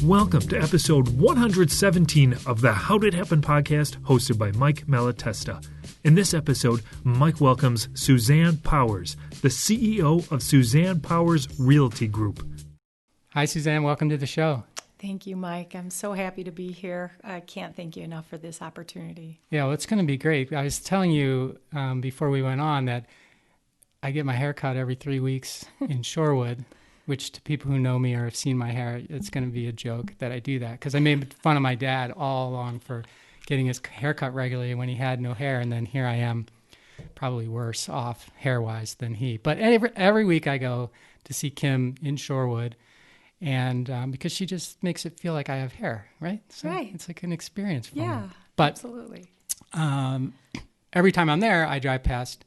Welcome to episode 117 of the How'd It Happen podcast, hosted by Mike Malatesta. In this episode, Mike welcomes Suzanne Powers, the CEO of Suzanne Powers Realty Group. Hi, Suzanne. Welcome to the show. Thank you, Mike. I'm so happy to be here. I can't thank you enough for this opportunity. Yeah, well, it's going to be great. I was telling you before we went on that I get my hair cut every 3 weeks in Shorewood, which to people who know me or have seen my hair, it's going to be a joke that I do that because I made fun of my dad all along for getting his hair cut regularly when he had no hair, and then here I am, probably worse off hair-wise than he. But every week I go to see Kim in Shorewood, and because she just makes it feel like I have hair, right? So right. It's like an experience for me. Yeah, but, absolutely. Every time I'm there, I drive past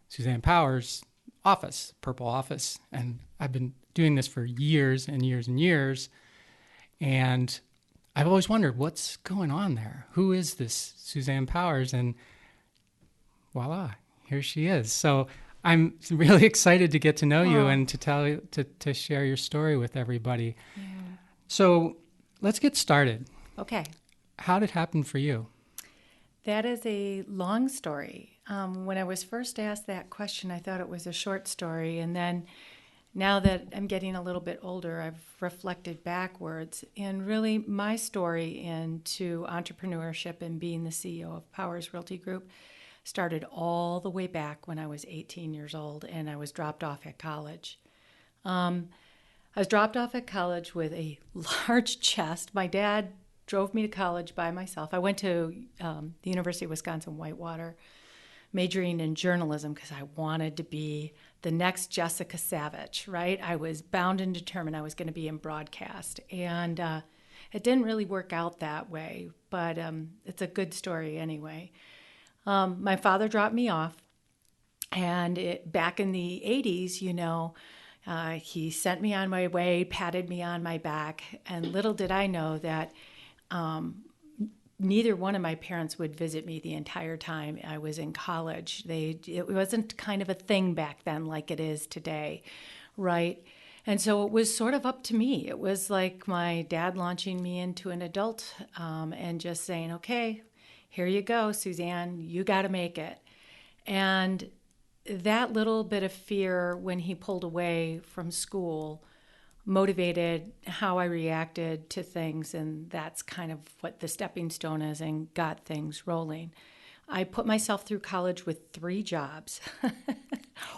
Suzanne Powers' office, purple office, and I've been doing this for years and years and years, and I've always wondered what's going on there. Who is this Suzanne Powers? And voila, here she is. So I'm really excited to get to know you and to tell you to share your story with everybody. Yeah. So let's get started. Okay. How did it happen for you? That is a long story. When I was first asked that question, I thought it was a short story. And then now that I'm getting a little bit older, I've reflected backwards. And really, my story into entrepreneurship and being the CEO of Powers Realty Group started all the way back when I was 18 years old and I was dropped off at college. I was dropped off at college with a large chest. My dad drove me to college by myself. I went to the University of Wisconsin-Whitewater, majoring in journalism because I wanted to be the next Jessica Savage, right? I was bound and determined I was going to be in broadcast. And it didn't really work out that way, but it's a good story anyway. My father dropped me off, and back in the 80s, he sent me on my way, patted me on my back, and little did I know that neither one of my parents would visit me the entire time I was in college. It wasn't kind of a thing back then like it is today, right? And so it was sort of up to me. It was like my dad launching me into an adult and just saying, okay, here you go, Suzanne, you got to make it. And that little bit of fear when he pulled away from school motivated how I reacted to things, and that's kind of what the stepping stone is and got things rolling. I put myself through college with 3 jobs.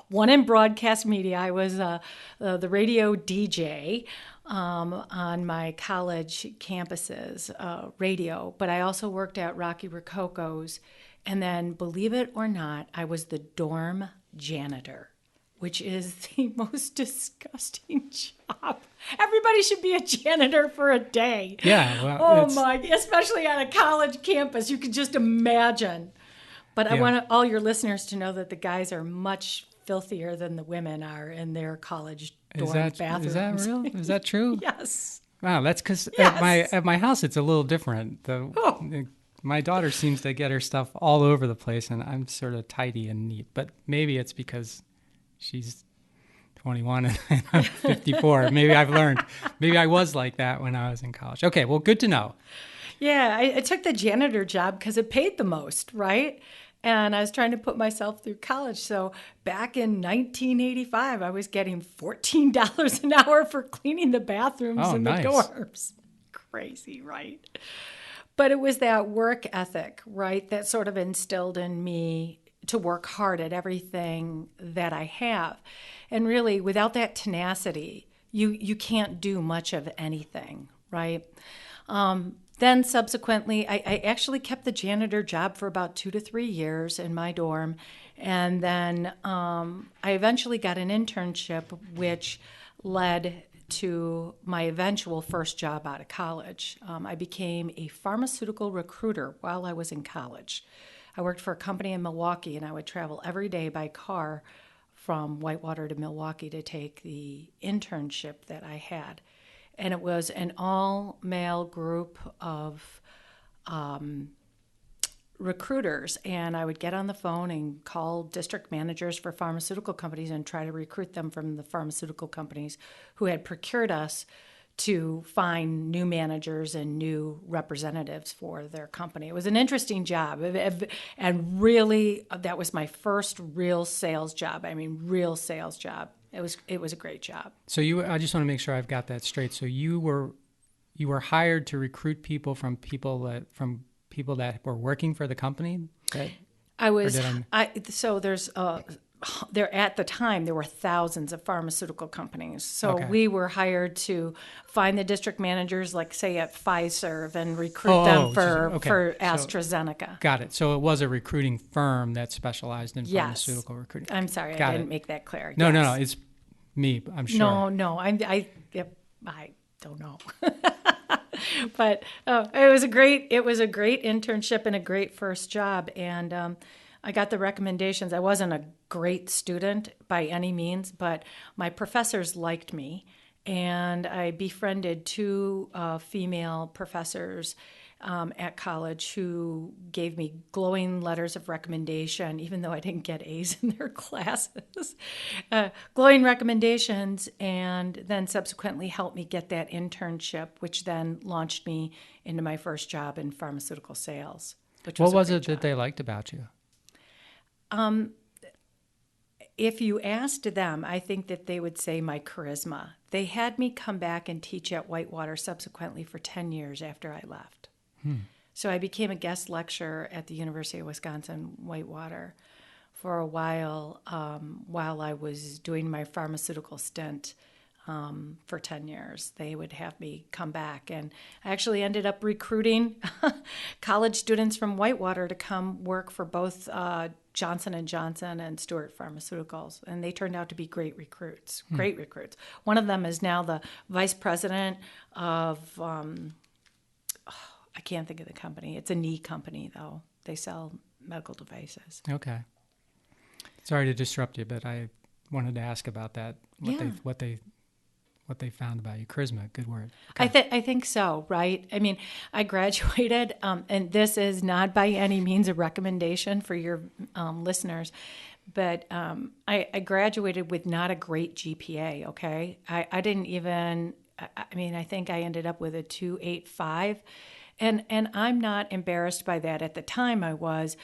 One in broadcast media. I was the radio DJ on my college campuses, radio, but I also worked at Rococo's, and then, believe it or not, I was the dorm janitor, which is the most disgusting job. Everybody should be a janitor for a day. Yeah. Well, especially on a college campus. You could just imagine. But I want all your listeners to know that the guys are much filthier than the women are in their college dorm bathrooms. Is that real? Is that true? Yes. Wow, that's because at my house it's a little different. My daughter seems to get her stuff all over the place, and I'm sort of tidy and neat. But maybe it's because she's 21 and I'm 54. Maybe I've learned. Maybe I was like that when I was in college. Okay, well, good to know. Yeah, I took the janitor job because it paid the most, right? And I was trying to put myself through college. So back in 1985, I was getting $14 an hour for cleaning the bathrooms in the dorms. Crazy, right? But it was that work ethic, right, that sort of instilled in me to work hard at everything that I have. And really, without that tenacity, you can't do much of anything, right? Then subsequently, I actually kept the janitor job for about 2 to 3 years in my dorm. And then I eventually got an internship, which led to my eventual first job out of college. I became a pharmaceutical recruiter while I was in college. I worked for a company in Milwaukee, and I would travel every day by car from Whitewater to Milwaukee to take the internship that I had. And it was an all-male group of recruiters, and I would get on the phone and call district managers for pharmaceutical companies and try to recruit them from the pharmaceutical companies who had procured us to find new managers and new representatives for their company. It was an interesting job, and really, that was my first real sales job. I mean, real sales job. It was a great job. So I just want to make sure I've got that straight. So you were hired to recruit people from people that were working for the company. There at the time there were thousands of pharmaceutical companies. So we were hired to find the district managers, like say at Pfizer, and recruit them for AstraZeneca. Got it. So it was a recruiting firm that specialized in pharmaceutical recruiting. I'm sorry, I didn't make that clear. No, it's me. I'm sure. No, I don't know. But it was a great internship and a great first job, and I got the recommendations. I wasn't a great student by any means, but my professors liked me, and I befriended two female professors at college who gave me glowing letters of recommendation, even though I didn't get A's in their classes. Glowing recommendations, and then subsequently helped me get that internship, which then launched me into my first job in pharmaceutical sales. What was it that they liked about you? If you asked them, I think that they would say my charisma. They had me come back and teach at Whitewater subsequently for 10 years after I left. So I became a guest lecturer at the University of Wisconsin, Whitewater, for a while I was doing my pharmaceutical stint for 10 years. They would have me come back, and I actually ended up recruiting college students from Whitewater to come work for both Johnson & Johnson and Stewart Pharmaceuticals, and they turned out to be great recruits. One of them is now the vice president of, I can't think of the company. It's a knee company, though. They sell medical devices. Okay. Sorry to disrupt you, but I wanted to ask about that, what they found about you. Charisma, good word. Okay. I think so, right? I mean, I graduated, and this is not by any means a recommendation for your listeners, but I graduated with not a great GPA, okay? I didn't even, I think I ended up with a 2.85, and I'm not embarrassed by that. At the time I was,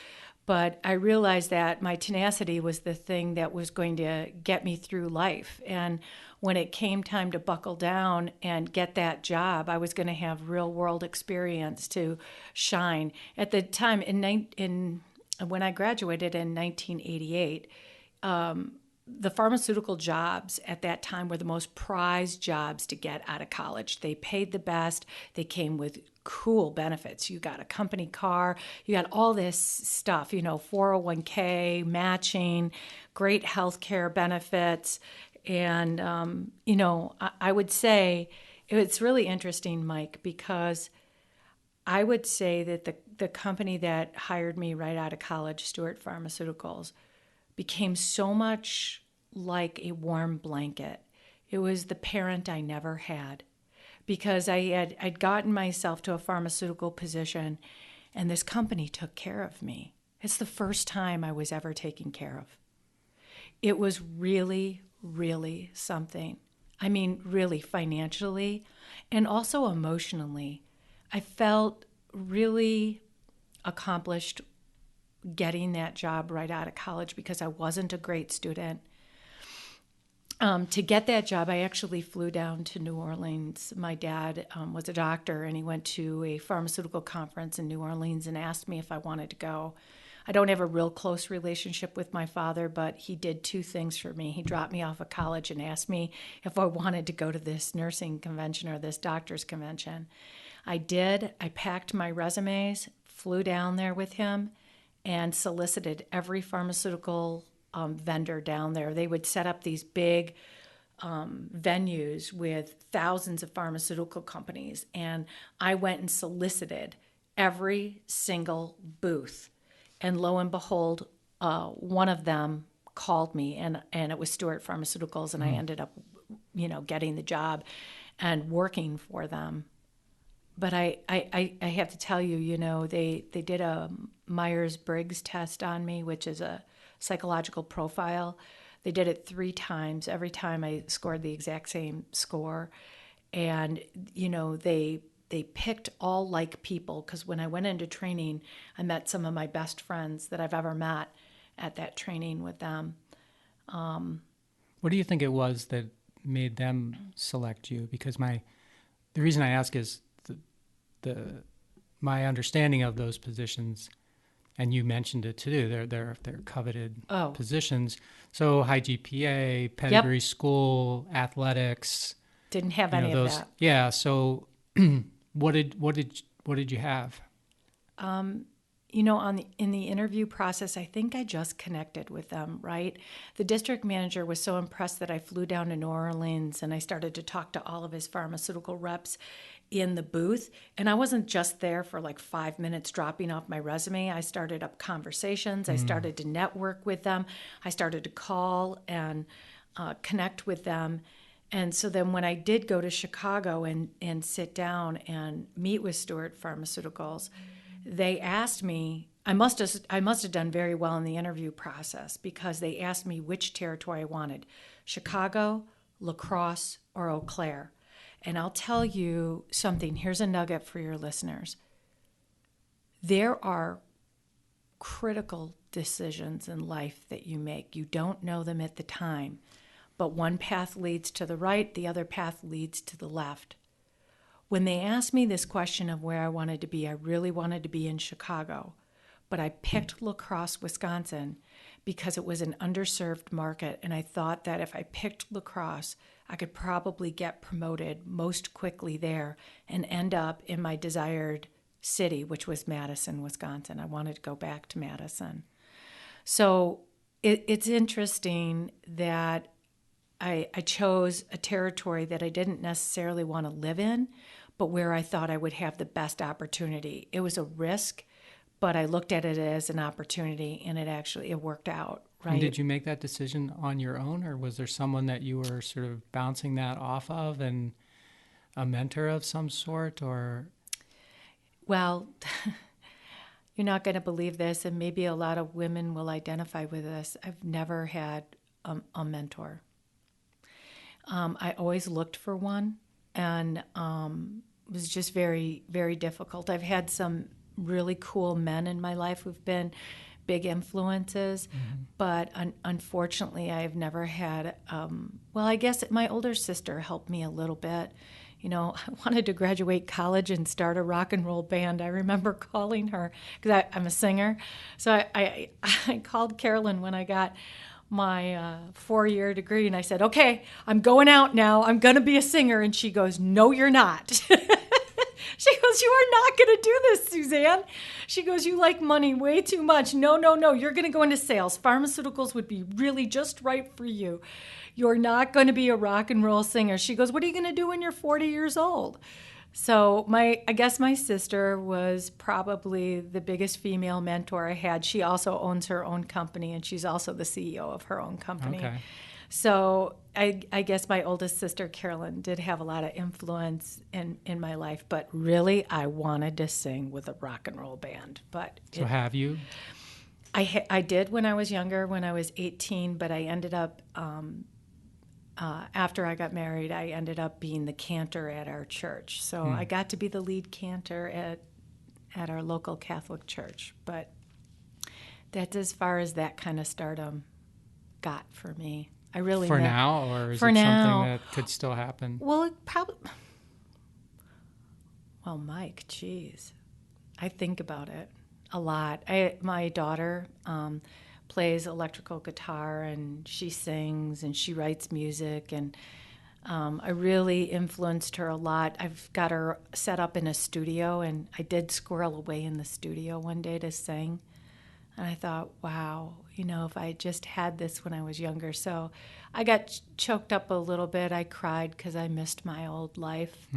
but I realized that my tenacity was the thing that was going to get me through life. And when it came time to buckle down and get that job, I was going to have real world experience to shine. At the time, when I graduated in 1988, the pharmaceutical jobs at that time were the most prized jobs to get out of college. They paid the best. They came with cool benefits. You got a company car. You got all this stuff, 401k, matching, great health care benefits. And, I would say it's really interesting, Mike, because I would say that the company that hired me right out of college, Stewart Pharmaceuticals, became so much like a warm blanket. It was the parent I never had, because I'd gotten myself to a pharmaceutical position, and this company took care of me. It's the first time I was ever taken care of. It was really, really something. I mean, really financially and also emotionally. I felt really accomplished getting that job right out of college because I wasn't a great student. To get that job, I actually flew down to New Orleans. My dad was a doctor, and he went to a pharmaceutical conference in New Orleans and asked me if I wanted to go. I don't have a real close relationship with my father, but he did two things for me. He dropped me off of college and asked me if I wanted to go to this nursing convention or this doctor's convention. I did. I packed my resumes, flew down there with him, and solicited every pharmaceutical vendor down there. They would set up these big venues with thousands of pharmaceutical companies, and I went and solicited every single booth. And lo and behold, one of them called me, and it was Stewart Pharmaceuticals, and I ended up, getting the job and working for them. But I have to tell you, they did a Myers-Briggs Test on me, which is a psychological profile. They did it 3 times. Every time I scored the exact same score. And, they picked all like people, because when I went into training, I met some of my best friends that I've ever met at that training with them. What do you think it was that made them select you? Because the reason I ask is my understanding of those positions, and you mentioned it too, they're coveted positions. So high GPA, pedigree school, athletics. Didn't have any of that. Yeah. So what did you have? In the interview process, I think I just connected with them, right? The district manager was so impressed that I flew down to New Orleans and I started to talk to all of his pharmaceutical reps in the booth. And I wasn't just there for like 5 minutes dropping off my resume. I started up conversations. I started to network with them. I started to call and connect with them. And so then when I did go to Chicago and sit down and meet with Stewart Pharmaceuticals, they asked me, I must have done very well in the interview process, because they asked me which territory I wanted, Chicago, La Crosse, or Eau Claire. And I'll tell you something, here's a nugget for your listeners. There are critical decisions in life that you make. You don't know them at the time, but one path leads to the right, the other path leads to the left. When they asked me this question of where I wanted to be, I really wanted to be in Chicago, but I picked La Crosse, Wisconsin, because it was an underserved market, and I thought that if I picked La Crosse, I could probably get promoted most quickly there and end up in my desired city, which was Madison, Wisconsin. I wanted to go back to Madison. So it's interesting that I chose a territory that I didn't necessarily want to live in, but where I thought I would have the best opportunity. It was a risk, but I looked at it as an opportunity, and it worked out, right? And did you make that decision on your own, or was there someone that you were sort of bouncing that off of, and a mentor of some sort, or? Well, you're not going to believe this, and maybe a lot of women will identify with this. I've never had a mentor. I always looked for one, and it was just very, very difficult. I've had some really cool men in my life who've been big influences, but unfortunately, I've never had, I guess my older sister helped me a little bit. I wanted to graduate college and start a rock and roll band. I remember calling her, because I'm a singer. So I called Carolyn when I got my 4-year degree, and I said, okay, I'm going out now. I'm going to be a singer. And she goes, no, you're not. She goes, you are not going to do this, Suzanne. She goes, you like money way too much. No. You're going to go into sales. Pharmaceuticals would be really just right for you. You're not going to be a rock and roll singer. She goes, what are you going to do when you're 40 years old? So I guess my sister was probably the biggest female mentor I had. She also owns her own company, and she's also the CEO of her own company. Okay. So I guess my oldest sister, Carolyn, did have a lot of influence in my life. But really, I wanted to sing with a rock and roll band. So have you? I did when I was younger, when I was 18, but I ended up, after I got married, I ended up being the cantor at our church. So I got to be the lead cantor at our local Catholic church. But that's as far as that kind of stardom got for me. I really for now, or is it something that could still happen? Well, Mike, geez, I think about it a lot. My daughter plays electrical guitar, and she sings, and she writes music, and I really influenced her a lot. I've got her set up in a studio, and I did squirrel away in the studio one day to sing. And I thought, wow, if I just had this when I was younger. So I got choked up a little bit. I cried because I missed my old life.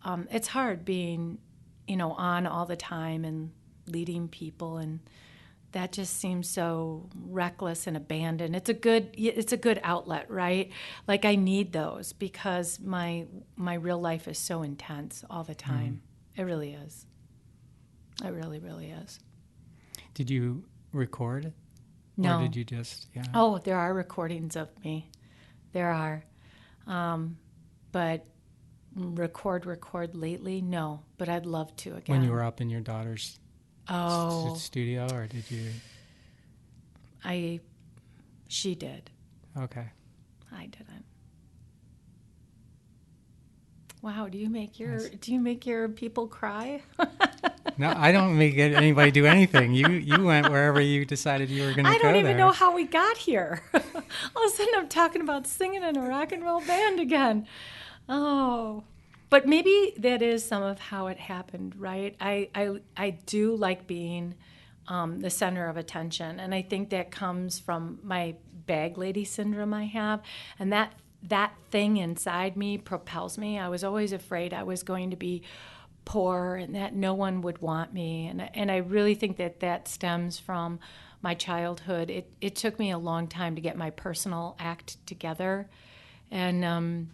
It's hard being, on all the time and leading people, and that just seems so reckless and abandoned. It's a good outlet, right? Like, I need those because my real life is so intense all the time. It really is. It really, really is. Did you record? No. Or did you just, yeah? Oh, there are recordings of me. There are. But record lately, no, but I'd love to again. When you were up in your daughter's studio, or did you? She did. Okay. I didn't. Wow, do you make your people cry? No, I don't make anybody do anything. You went wherever you decided you were going to go. I don't even know how we got here. All of a sudden I'm talking about singing in a rock and roll band again. Oh, but maybe that is some of how it happened, right? I do like being the center of attention, and I think that comes from my bag lady syndrome I have, and that thing inside me propels me. I was always afraid I was going to be poor and that no one would want me, and I really think that stems from my childhood. It took me a long time to get my personal act together, and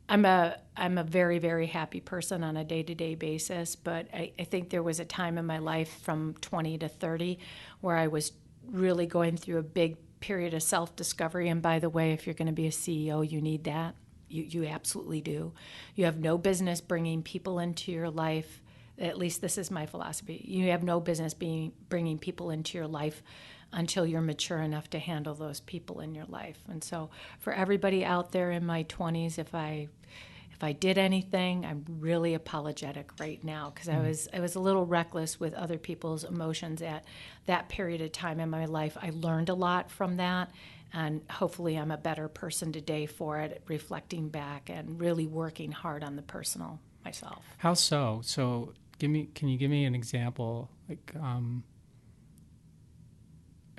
I'm a very, very happy person on a day-to-day basis, but I think there was a time in my life from 20 to 30 where I was really going through a big period of self-discovery. And by the way, if you're going to be a CEO, you need that. You absolutely do. You have no business bringing people into your life. At least this is my philosophy. You have no business bringing people into your life until you're mature enough to handle those people in your life. And so for everybody out there in my 20s, if I did anything, I'm really apologetic right now, because I was a little reckless with other people's emotions at that period of time in my life. I learned a lot from that, and hopefully I'm a better person today for it, reflecting back and really working hard on the personal myself. How so? So can you give me an example, like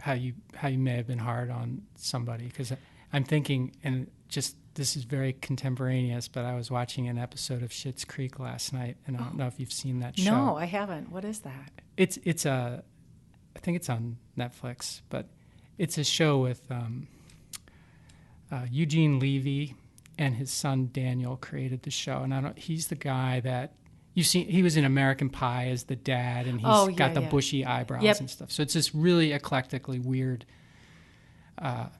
how you may have been hard on somebody? Because I'm thinking, and just this is very contemporaneous, but I was watching an episode of Schitt's Creek last night, and I don't know if you've seen that show. No, I haven't. What is that? I think it's on Netflix, but it's a show with Eugene Levy and his son Daniel created the show, and he's the guy that you've seen. He was in American Pie as the dad, and he's got the bushy eyebrows and stuff. So it's this really eclectically weird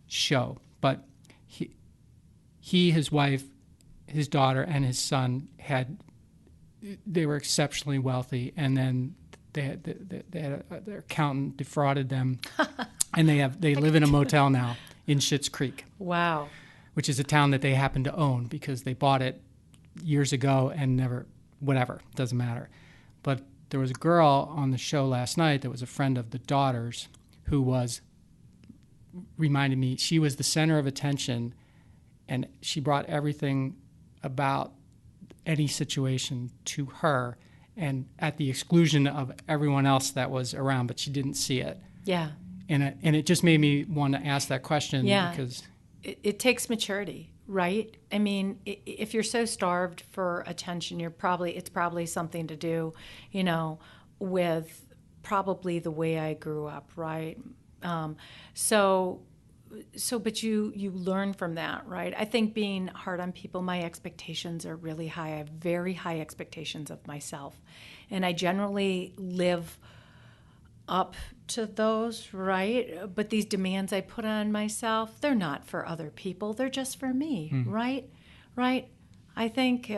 show. But he, his wife, his daughter, and his son they were exceptionally wealthy, and then their accountant defrauded them, and they live in a motel now in Schitt's Creek. Wow. Which is a town that they happen to own because they bought it years ago and never, whatever, doesn't matter. But there was a girl on the show last night that was a friend of the daughter's who reminded me, she was the center of attention, and she brought everything about any situation to her, and at the exclusion of everyone else that was around, but she didn't see it. Yeah. And it just made me want to ask that question. Yeah. Because it takes maturity, right? I mean, if you're so starved for attention, it's probably something to do, with probably the way I grew up, right? But you learn from that, right? I think being hard on people, my expectations are really high. I have very high expectations of myself, and I generally live up to those, right? But these demands I put on myself, they're not for other people. They're just for me, right? Right? I think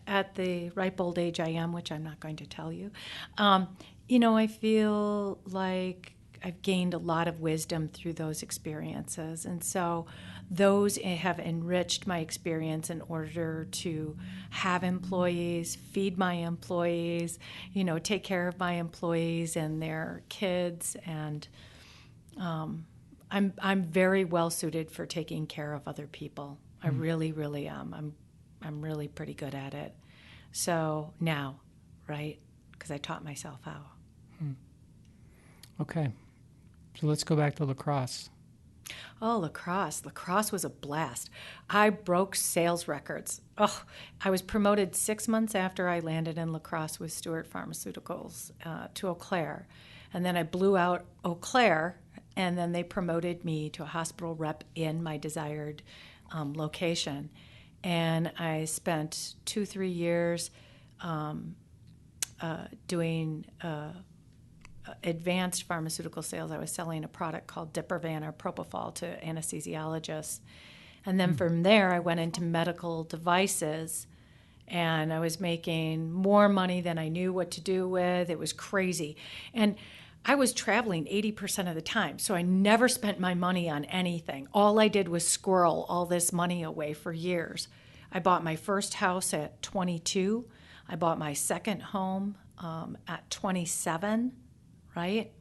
at the ripe old age I am, which I'm not going to tell you, I feel like I've gained a lot of wisdom through those experiences. And so those have enriched my experience in order to have employees, feed my employees, take care of my employees and their kids. And I'm very well suited for taking care of other people. I really, really am. I'm really pretty good at it. So now, right? Because I taught myself how. Okay. So let's go back to lacrosse. Oh, lacrosse. Lacrosse was a blast. I broke sales records. Oh, I was promoted 6 months after I landed in lacrosse with Stewart Pharmaceuticals to Eau Claire. And then I blew out Eau Claire, and then they promoted me to a hospital rep in my desired location. And I spent 2-3 years doing advanced pharmaceutical sales. I was selling a product called Diprivan or Propofol to anesthesiologists. And then from there, I went into medical devices, and I was making more money than I knew what to do with. It was crazy. And I was traveling 80% of the time, so I never spent my money on anything. All I did was squirrel all this money away for years. I bought my first house at 22. I bought my second home at 27, right?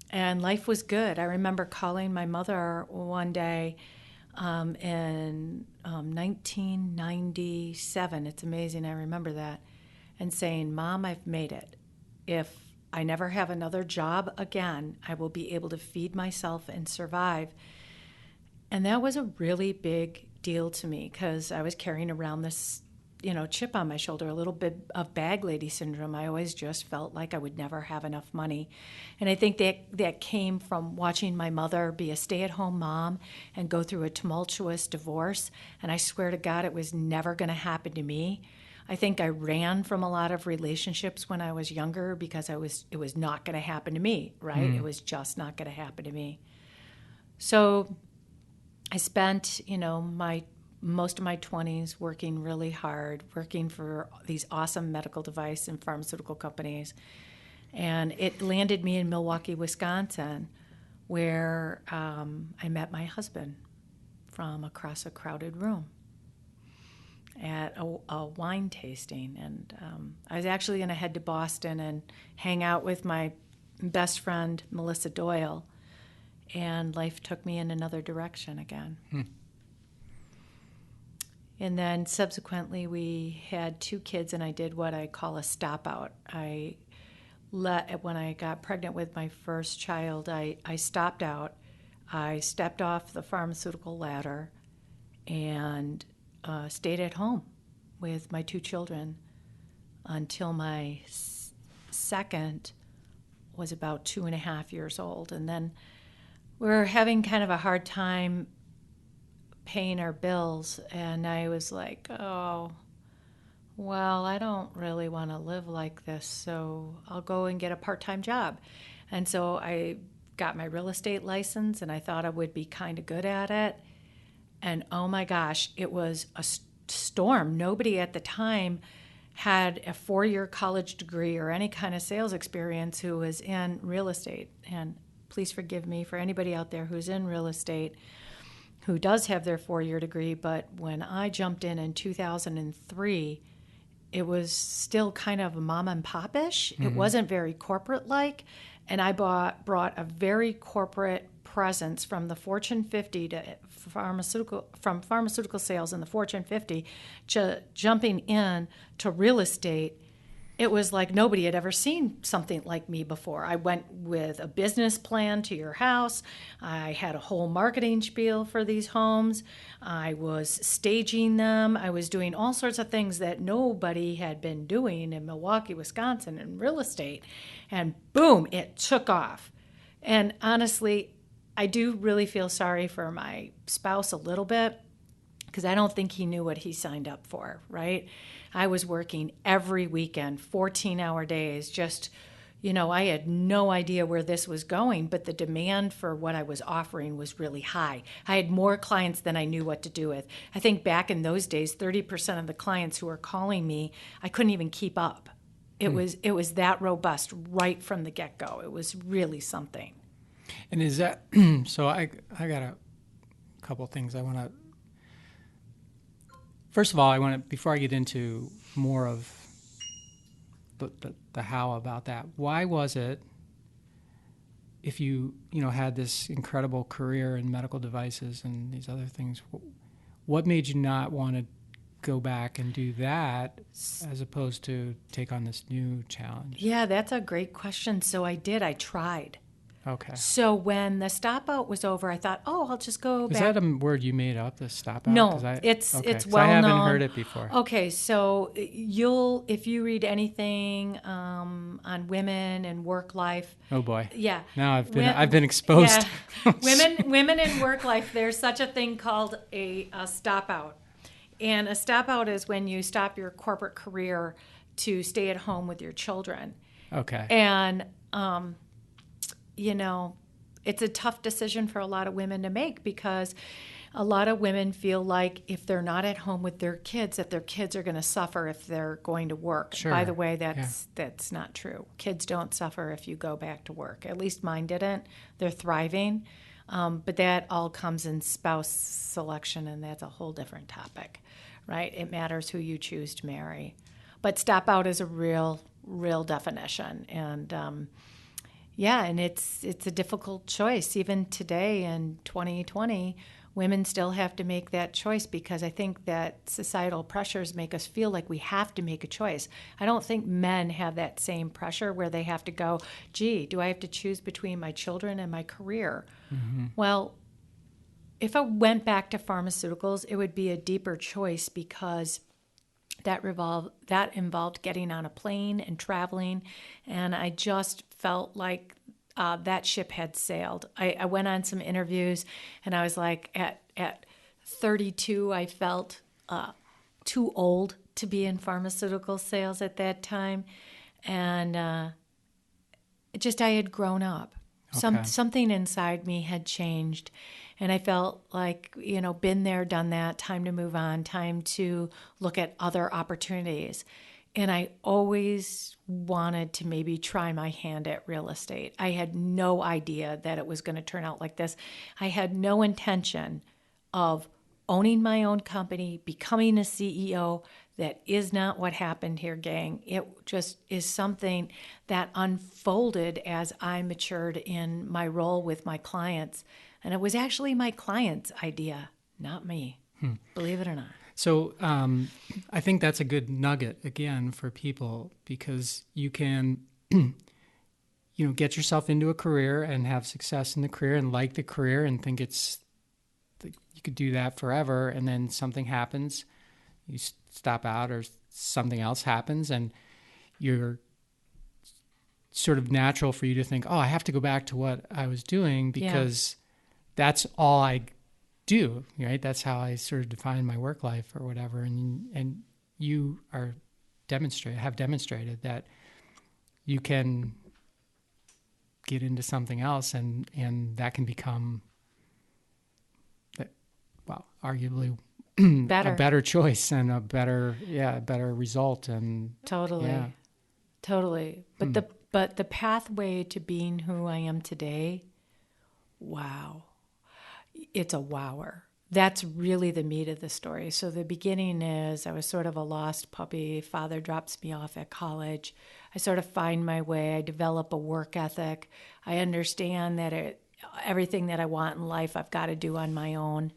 And life was good. I remember calling my mother one day in 1997. It's amazing, I remember that. And saying, Mom, I've made it. If I never have another job again, I will be able to feed myself and survive. And that was a really big deal to me because I was carrying around this, chip on my shoulder, a little bit of bag lady syndrome. I always just felt like I would never have enough money. And I think that came from watching my mother be a stay-at-home mom and go through a tumultuous divorce. And I swear to God, it was never going to happen to me. I think I ran from a lot of relationships when I was younger because it was not going to happen to me, right? It was just not going to happen to me. So I spent, most of my 20s working really hard, working for these awesome medical device and pharmaceutical companies. And it landed me in Milwaukee, Wisconsin, where I met my husband from across a crowded room at a wine tasting. And I was actually going to head to Boston and hang out with my best friend, Melissa Doyle. And life took me in another direction again. And then subsequently we had 2 kids, and I did what I call a stop out. When I got pregnant with my first child, I stopped out. I stepped off the pharmaceutical ladder and stayed at home with my 2 children until my second was about 2.5 years old. And then we were having kind of a hard time paying our bills, and I was like, oh, well, I don't really want to live like this, so I'll go and get a part-time job. And so I got my real estate license, and I thought I would be kind of good at it. And oh my gosh, it was a storm. Nobody at the time had a 4-year college degree or any kind of sales experience who was in real estate. And please forgive me for anybody out there who's in real estate who does have their 4-year degree, but when I jumped in 2003, it was still kind of mom and pop-ish. It wasn't very corporate-like, and I brought a very corporate presence from the Fortune 50 to pharmaceutical sales in the Fortune 50 to jumping in to real estate. It was like nobody had ever seen something like me before. I went with a business plan to your house. I had a whole marketing spiel for these homes. I was staging them. I was doing all sorts of things that nobody had been doing in Milwaukee, Wisconsin in real estate. And boom, it took off. And honestly, I do really feel sorry for my spouse a little bit because I don't think he knew what he signed up for, right? I was working every weekend, 14-hour days, just, I had no idea where this was going, but the demand for what I was offering was really high. I had more clients than I knew what to do with. I think back in those days, 30% of the clients who were calling me, I couldn't even keep up. It was that robust right from the get-go. It was really something. And is that, so I got a couple things I want to, first of all, before I get into more of the how about that, why was it, if you had this incredible career in medical devices and these other things, what made you not want to go back and do that as opposed to take on this new challenge? Yeah, that's a great question. So I tried. Okay. So when the stop out was over, I thought, I'll just go back. Is that a word you made up, the stop out? No, it's well known. I haven't heard it before. Okay, so if you read anything on women and work life. Oh boy. Yeah. Now I've been exposed. Yeah. Women in work life, there's such a thing called a stop out. And a stop out is when you stop your corporate career to stay at home with your children. Okay. And it's a tough decision for a lot of women to make because A lot of women feel like if they're not at home with their kids, that their kids are going to suffer if they're going to work. Sure. By the way, that's not true. Kids don't suffer if you go back to work. At least mine didn't. They're thriving. But that all comes in spouse selection, and that's a whole different topic, right? It matters who you choose to marry. But step out is a real definition. And and it's a difficult choice. Even today in 2020, women still have to make that choice because I think that societal pressures make us feel like we have to make a choice. I don't think men have that same pressure where they have to go, gee, do I have to choose between my children and my career? Mm-hmm. Well, if I went back to pharmaceuticals, it would be a deeper choice because that involved getting on a plane and traveling, and I just felt like that ship had sailed. I went on some interviews, and I was like, at 32, I felt too old to be in pharmaceutical sales at that time, and I had grown up. Okay. Something inside me had changed, and I felt like, been there, done that, time to move on, time to look at other opportunities. And I always wanted to maybe try my hand at real estate. I had no idea that it was going to turn out like this. I had no intention of owning my own company, becoming a CEO. That is not what happened here, gang. It just is something that unfolded as I matured in my role with my clients. And it was actually my client's idea, not me, believe it or not. So I think that's a good nugget, again, for people, because you can, get yourself into a career and have success in the career and like the career and think you could do that forever, and then something happens, you stop out, or something else happens, and you're sort of natural for you to think, oh, I have to go back to what I was doing because that's all I do, right? That's how I sort of define my work life or whatever. And you have demonstrated that you can get into something else, and that can become, arguably a better choice and a better result. And totally. But the pathway to being who I am today, wow, it's a wower. That's really the meat of the story. So the beginning is I was sort of a lost puppy. Father drops me off at college. I sort of find my way. I develop a work ethic. I understand that everything that I want in life I've got to do on my own.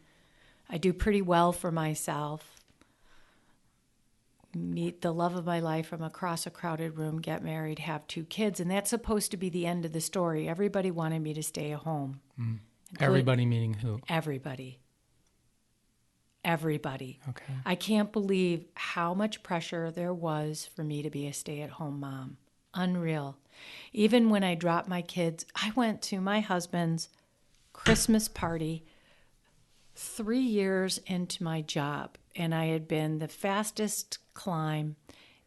I do pretty well for myself. Meet the love of my life from across a crowded room, get married, have 2 kids, and that's supposed to be the end of the story. Everybody wanted me to stay at home. Everybody meaning who? Everybody. Okay. I can't believe how much pressure there was for me to be a stay-at-home mom. Unreal. Even when I dropped my kids, I went to my husband's Christmas party 3 years into my job, and I had been the fastest climb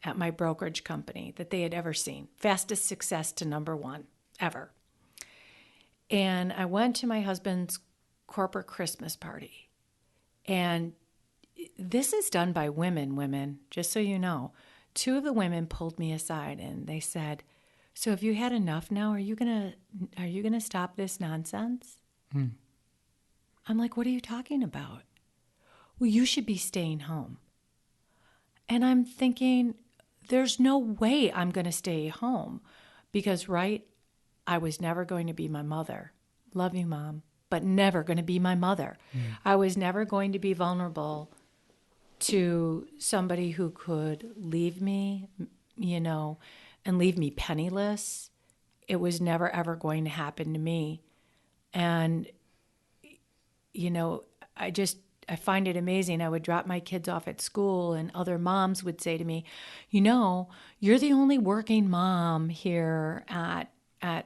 at my brokerage company that they had ever seen. Fastest success to #1 ever. And I went to my husband's corporate Christmas party. And this is done by women, just so you know. 2 of the women pulled me aside and they said, "So have you had enough now? Are you gonna stop this nonsense?" I'm like, "What are you talking about?" "Well, you should be staying home." And I'm thinking, there's no way I'm going to stay home because, right, I was never going to be my mother. Love you, Mom, but never going to be my mother. I was never going to be vulnerable to somebody who could leave me, and leave me penniless. It was never, ever going to happen to me. And, I find it amazing. I would drop my kids off at school and other moms would say to me, "You're the only working mom here at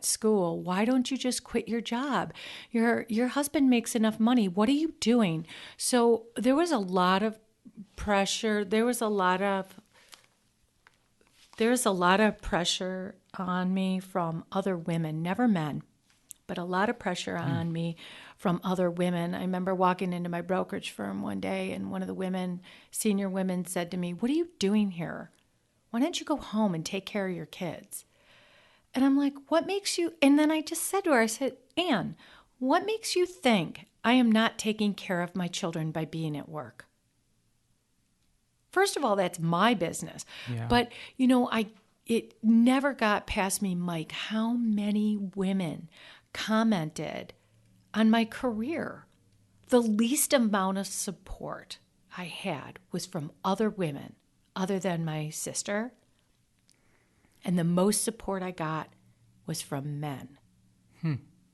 school. Why don't you just quit your job? Your husband makes enough money. What are you doing?" So there was a lot of pressure. There was a lot of pressure on me from other women, never men, but a lot of pressure on me from other women. I remember walking into my brokerage firm one day, and one of the women, senior women, said to me, "What are you doing here? Why don't you go home and take care of your kids?" And I'm like, "What makes you?" And then I just said to her, I said, "Ann, what makes you think I am not taking care of my children by being at work?" First of all, that's my business. Yeah. But, it never got past me, Mike, how many women commented on my career. The least amount of support I had was from other women other than my sister. And the most support I got was from men.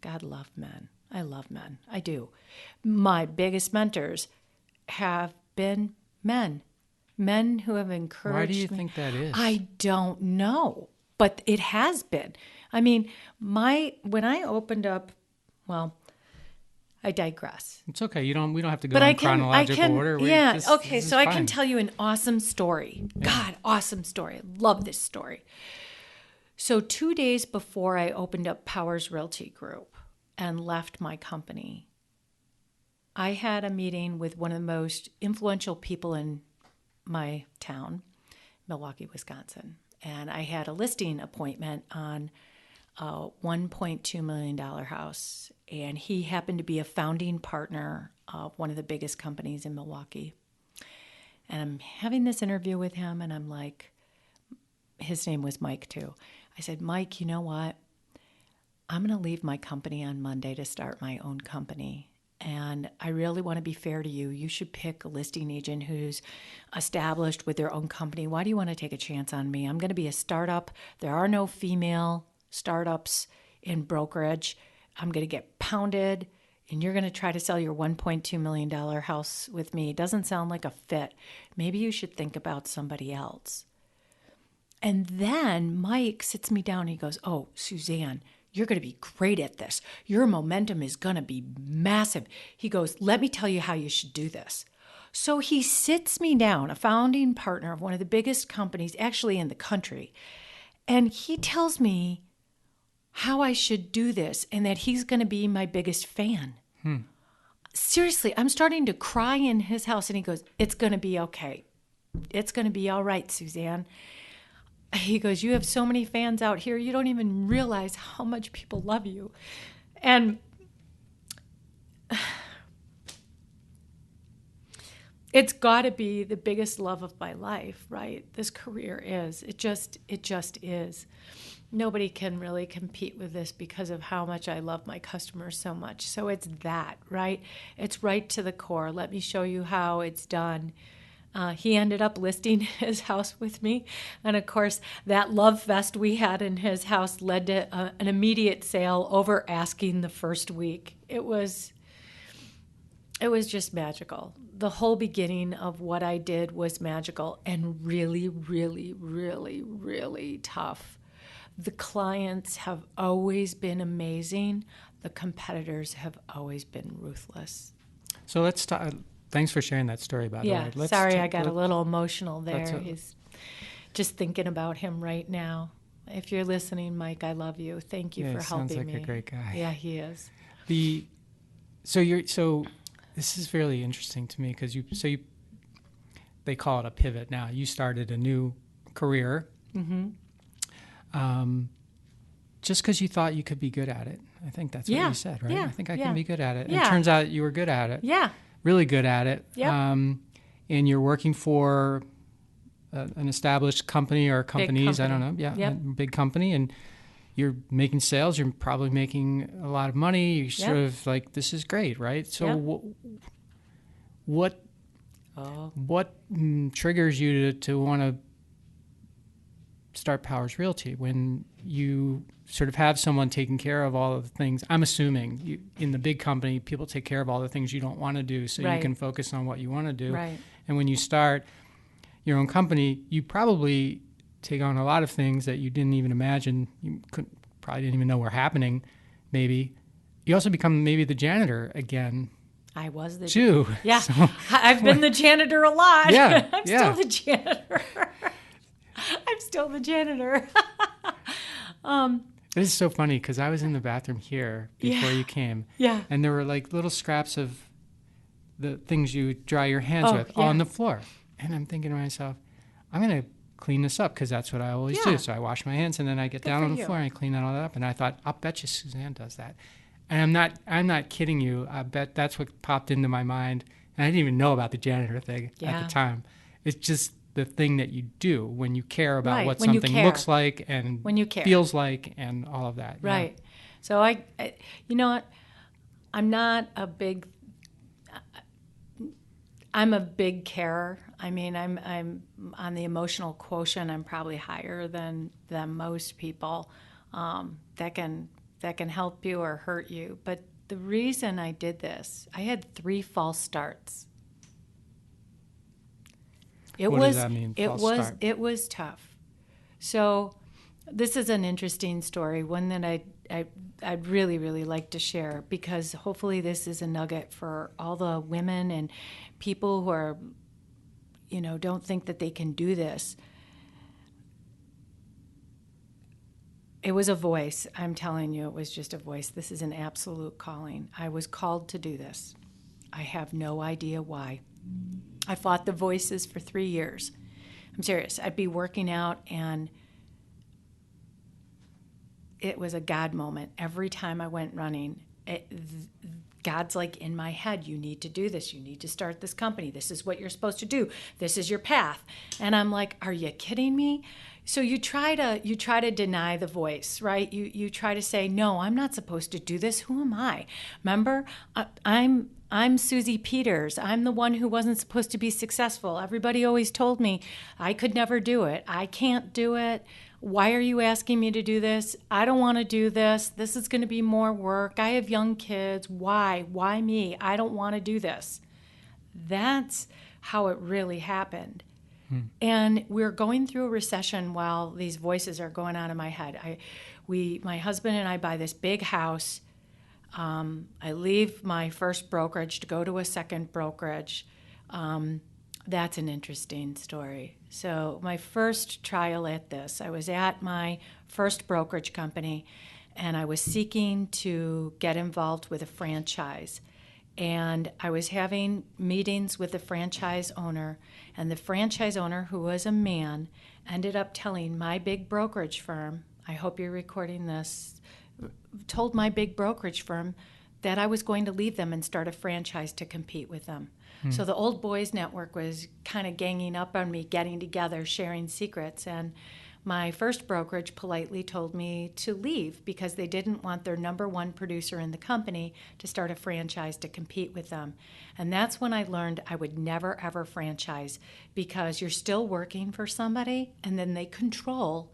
God love men. I love men. I do. My biggest mentors have been men. Men who have encouraged me. Why do you think that is? I don't know, but it has been. I mean, when I opened up, well, I digress. It's okay. We don't have to go in chronological order. Okay, so I can tell you an awesome story. Yeah. God, awesome story. I love this story. So 2 days before I opened up Powers Realty Group and left my company, I had a meeting with one of the most influential people in my town, Milwaukee, Wisconsin. And I had a listing appointment on a $1.2 million house. And he happened to be a founding partner of one of the biggest companies in Milwaukee. And I'm having this interview with him, and I'm like, his name was Mike too. I said, "Mike, you know what? I'm going to leave my company on Monday to start my own company. And I really want to be fair to you. You should pick a listing agent who's established with their own company. Why do you want to take a chance on me? I'm going to be a startup. There are no female startups in brokerage. I'm going to get pounded, and you're going to try to sell your $1.2 million house with me. It doesn't sound like a fit. Maybe you should think about somebody else." And then Mike sits me down and he goes, "Oh, Suzanne, you're going to be great at this. Your momentum is going to be massive." He goes, "Let me tell you how you should do this." So he sits me down, a founding partner of one of the biggest companies actually in the country, and he tells me how I should do this and that he's going to be my biggest fan. Seriously, I'm starting to cry in his house, and he goes, "It's going to be okay. It's going to be all right, Suzanne." He goes, "You have so many fans out here, you don't even realize how much people love you." And it's got to be the biggest love of my life, right? This career is. It just is. Nobody can really compete with this because of how much I love my customers so much. So it's that, right? It's right to the core. Let me show you how it's done. He ended up listing his house with me. And of course, that love fest we had in his house led to an immediate sale over asking the first week. It was just magical. The whole beginning of what I did was magical and really, really, really, really tough. The clients have always been amazing. The competitors have always been ruthless. So let's talk. Thanks for sharing that story, by the way. I got a little emotional there. He's just thinking about him right now. If you're listening, Mike, I love you. Thank you for helping me. Sounds like a great guy. Yeah, he is. So this is fairly interesting to me because they call it a pivot now. You started a new career. Just because you thought you could be good at it. I think that's what you said, right? Yeah, I think I can be good at it. Yeah. And it turns out you were good at it. Yeah. Really good at it. Yep. And you're working for an established company or companies, I don't know. Yeah, Yep. a big company. And you're making sales. You're probably making a lot of money. You're sort of like, this is great, right? So what triggers you to want to start Powers Realty when you sort of have someone taking care of all of the things? I'm assuming in the big company, people take care of all the things you don't want to do so you can focus on what you want to do. Right. And when you start your own company, you probably take on a lot of things that you didn't even imagine. You probably didn't even know were happening, maybe. You also become maybe the janitor again. I was the too. Yeah. So, I've been the janitor a lot. Yeah. I'm still the janitor. I'm still the janitor. It is so funny because I was in the bathroom here before you came. Yeah. And there were like little scraps of the things you dry your hands with yeah. on the floor. And I'm thinking to myself, I'm going to clean this up because that's what I always do. So I wash my hands and then I get down on the floor and I clean all that up. And I thought, I'll bet you Suzanne does that. And I'm not kidding you. I bet that's what popped into my mind. And I didn't even know about the janitor thing at the time. It's just the thing that you do when you care about what something looks like and when you care. Feels like and all of that. Right. Yeah. So I, you know what? I'm a big carer. I mean, I'm on the emotional quotient. I'm probably higher than most people. That can help you or hurt you. But the reason I did this, I had 3 false starts. What does that mean? It was tough. So this is an interesting story, one that I'd really, really like to share, because hopefully this is a nugget for all the women and people who are, don't think that they can do this. It was a voice. I'm telling you, it was just a voice. This is an absolute calling. I was called to do this. I have no idea why. I fought the voices for 3 years. I'm serious. I'd be working out, and it was a God moment. Every time I went running, God's like in my head, you need to do this. You need to start this company. This is what you're supposed to do. This is your path. And I'm like, are you kidding me? So you try to deny the voice, right? You try to say, no, I'm not supposed to do this. Who am I? Remember, I'm Susie Peters. I'm the one who wasn't supposed to be successful. Everybody always told me I could never do it. I can't do it. Why are you asking me to do this? I don't want to do this. This is going to be more work. I have young kids. Why? Why me? I don't want to do this. That's how it really happened. And we're going through a recession while these voices are going on in my head. My husband and I buy this big house. I leave my first brokerage to go to a second brokerage. That's an interesting story. So my first trial at this, I was at my first brokerage company, and I was seeking to get involved with a franchise. And I was having meetings with the franchise owner, and the franchise owner, who was a man, ended up telling my big brokerage firm, I hope you're recording this, told my big brokerage firm that I was going to leave them and start a franchise to compete with them. So the old boys network was kind of ganging up on me, getting together, sharing secrets. And my first brokerage politely told me to leave because they didn't want their number 1 producer in the company to start a franchise to compete with them. And that's when I learned I would never, ever franchise, because you're still working for somebody and then they control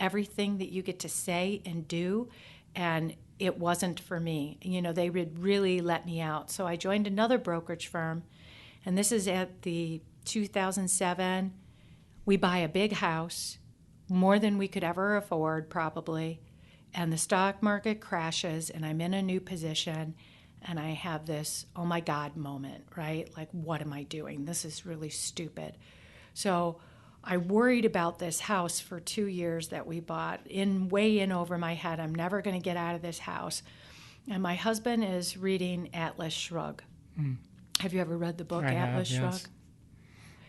everything that you get to say and do. And it wasn't for me. They would really let me out. So I joined another brokerage firm, and this is at the 2007. We buy a big house, more than we could ever afford probably, and the stock market crashes, and I'm in a new position, and I have this, oh my God moment, right? Like, what am I doing? This is really stupid. So I worried about this house for 2 years that we bought, way in over my head. I'm never going to get out of this house. And my husband is reading Atlas Shrugged. Have you ever read the book Atlas Shrugged?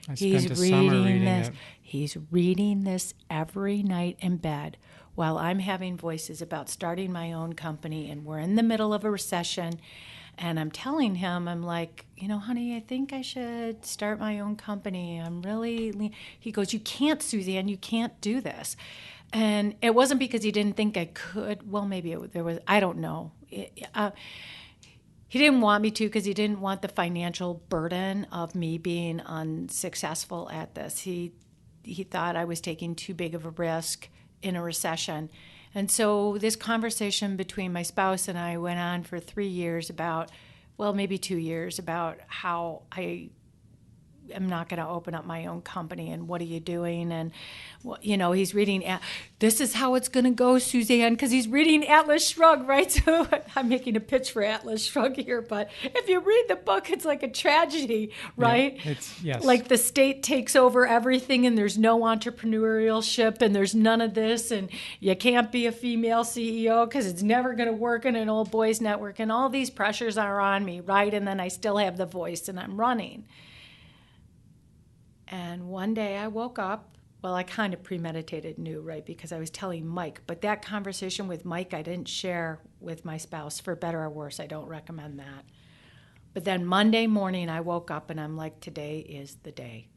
I spent a summer reading it. He's reading this every night in bed while I'm having voices about starting my own company, and we're in the middle of a recession. And I'm telling him, I'm like, honey, I think I should start my own company. He goes, you can't, Suzanne, you can't do this. And it wasn't because he didn't think I could. Well, maybe there was, I don't know. He didn't want me to because he didn't want the financial burden of me being unsuccessful at this. He thought I was taking too big of a risk in a recession. And so this conversation between my spouse and I went on for 3 years maybe 2 years, about how I am not going to open up my own company. And what are you doing? And, he's reading, this is how it's going to go, Suzanne, because he's reading Atlas Shrugged, right? So I'm making a pitch for Atlas Shrugged here. But if you read the book, it's like a tragedy, right? Yeah, yes. Like the state takes over everything and there's no entrepreneurship and there's none of this. And you can't be a female CEO because it's never going to work in an old boys network. And all these pressures are on me, right? And then I still have the voice and I'm running. And one day I woke up, well, I kind of premeditated knew, right? Because I was telling Mike, but that conversation with Mike, I didn't share with my spouse, for better or worse. I don't recommend that. But then Monday morning I woke up and I'm like, today is the day.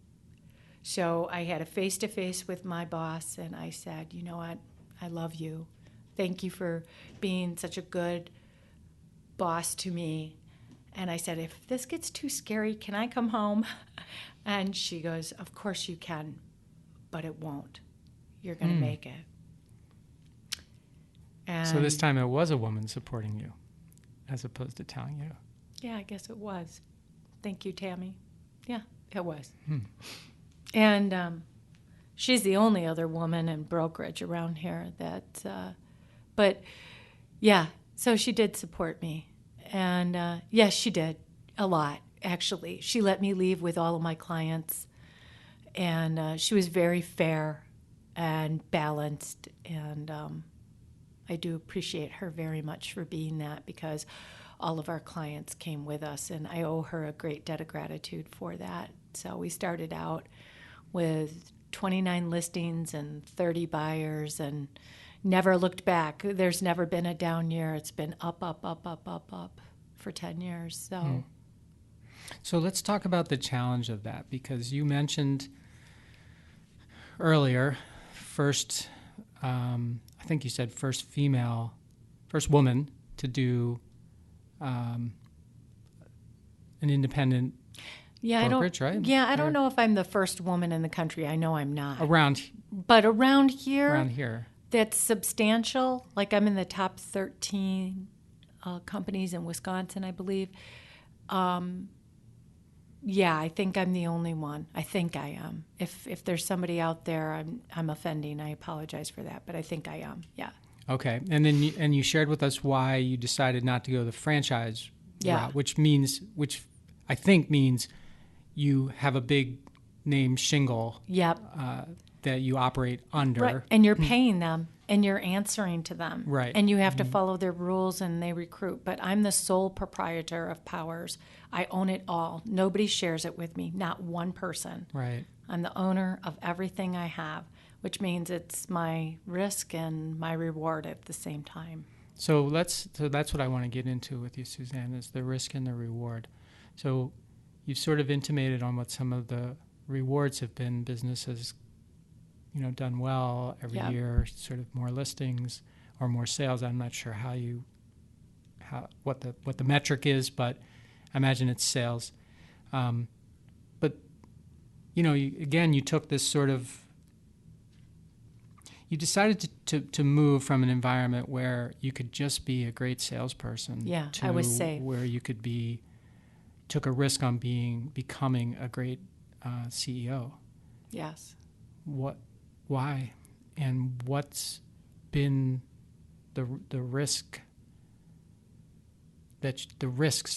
So I had a face-to-face with my boss and I said, you know what? I love you. Thank you for being such a good boss to me. And I said, if this gets too scary, can I come home? And she goes, of course you can, but it won't. You're going to make it. And so this time it was a woman supporting you as opposed to telling you. Yeah, I guess it was. Thank you, Tammy. Yeah, it was. And she's the only other woman in brokerage around here that, but yeah, so she did support me. And yes, she did a lot, actually. She let me leave with all of my clients. And she was very fair and balanced. And I do appreciate her very much for being that, because all of our clients came with us. And I owe her a great debt of gratitude for that. So we started out with 29 listings and 30 buyers and never looked back. There's never been a down year. It's been up, up, up, up, up, up for 10 years. So let's talk about the challenge of that, because you mentioned earlier, I think you said first woman to do an independent brokerage, right? Yeah, I don't know if I'm the first woman in the country. I know I'm not. But around here, that's substantial. Like I'm in the top 13 companies in Wisconsin, I believe. Yeah, I think I'm the only one. I think I am. If there's somebody out there I'm offending, I apologize for that, but I think I am. Yeah. Okay, and then you shared with us why you decided not to go the franchise route, which I think means you have a big name shingle. Yep. That you operate under. Right. And you're paying them and you're answering to them. Right. And you have to follow their rules and they recruit. But I'm the sole proprietor of Powers. I own it all. Nobody shares it with me, not one person. Right. I'm the owner of everything I have, which means it's my risk and my reward at the same time. So that's what I want to get into with you, Suzanne, is the risk and the reward. So you've sort of intimated on what some of the rewards have been. Business has done well every year, sort of more listings or more sales. I'm not sure what the metric is, but I imagine it's sales. But you took this sort of, you decided to move from an environment where you could just be a great salesperson to I was safe. Where you took a risk on becoming a great CEO. Yes. Why? And what's been the risks,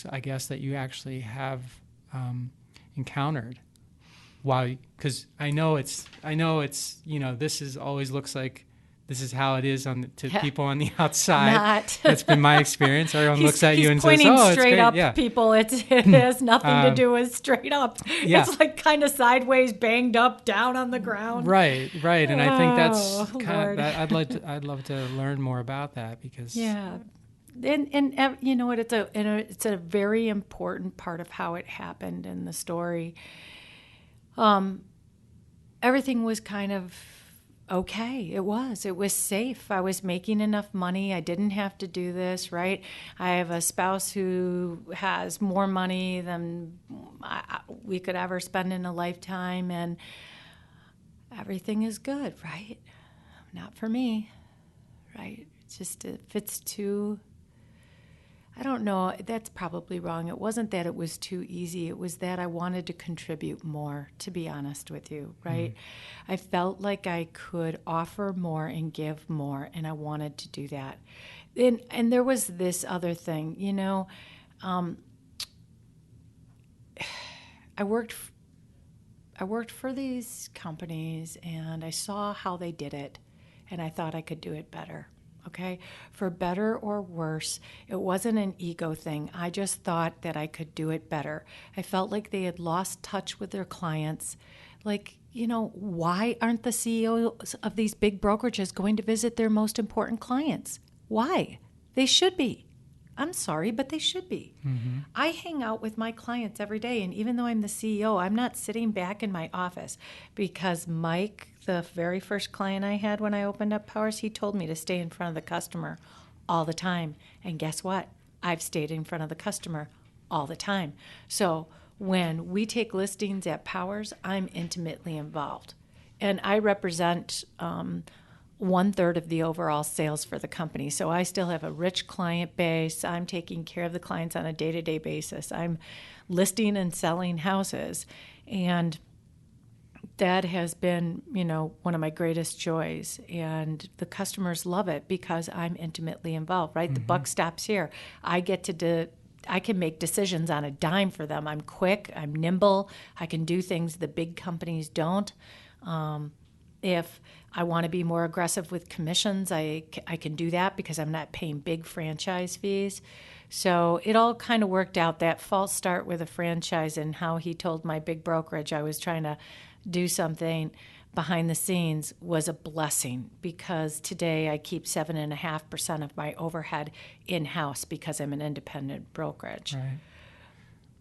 I guess, that you actually have encountered? Why? Because I know it's this always looks like this is how it is to people on the outside. That's been my experience. Everyone looks at you and says, "Oh, it's great." Straight up, people. It has nothing to do with straight up. Yeah. It's like kind of sideways, banged up, down on the ground. Right. And I think that's kind of. I'd love to learn more about that, because and you know what? It's a very important part of how it happened in the story. Everything was kind of okay. It was safe. I was making enough money. I didn't have to do this, right? I have a spouse who has more money than we could ever spend in a lifetime, and everything is good, right? Not for me, right? It's just, if it's too, I don't know. That's probably wrong. It wasn't that it was too easy. It was that I wanted to contribute more, to be honest with you, right? I felt like I could offer more and give more, and I wanted to do that. And there was this other thing, I worked for these companies, and I saw how they did it, and I thought I could do it better. Okay, for better or worse, it wasn't an ego thing. I just thought that I could do it better. I felt like they had lost touch with their clients. Like, why aren't the CEOs of these big brokerages going to visit their most important clients? Why? They should be. I'm sorry, but they should be. Mm-hmm. I hang out with my clients every day, and even though I'm the CEO, I'm not sitting back in my office because Mike, the very first client I had when I opened up Powers, he told me to stay in front of the customer all the time. And guess what? I've stayed in front of the customer all the time. So when we take listings at Powers, I'm intimately involved. And I represent 1/3 of the overall sales for the company. So I still have a rich client base. I'm taking care of the clients on a day-to-day basis. I'm listing and selling houses. And that has been, one of my greatest joys. And the customers love it because I'm intimately involved, right? Mm-hmm. The buck stops here. I can make decisions on a dime for them. I'm quick. I'm nimble. I can do things the big companies don't. If I want to be more aggressive with commissions, I can do that because I'm not paying big franchise fees. So it all kind of worked out. That false start with a franchise and how he told my big brokerage I was trying to do something behind the scenes was a blessing because today I keep 7.5% of my overhead in-house because I'm an independent brokerage. Right.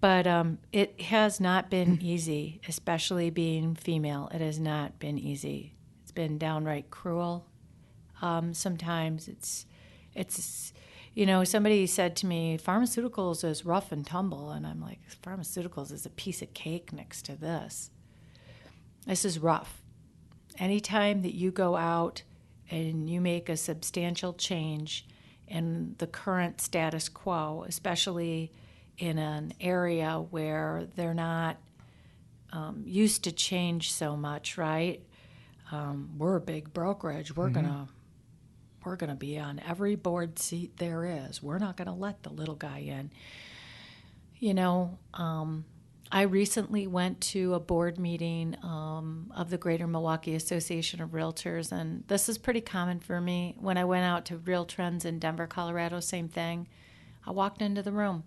But it has not been easy, especially being female. It has not been easy. It's been downright cruel. Sometimes it's somebody said to me, pharmaceuticals is rough and tumble. And I'm like, pharmaceuticals is a piece of cake next to this. This is rough. Anytime that you go out and you make a substantial change in the current status quo, especially in an area where they're not used to change so much, right? We're a big brokerage. We're gonna be on every board seat there is. We're not gonna let the little guy in. I recently went to a board meeting of the Greater Milwaukee Association of Realtors, and this is pretty common for me. When I went out to Real Trends in Denver, Colorado, same thing. I walked into the room,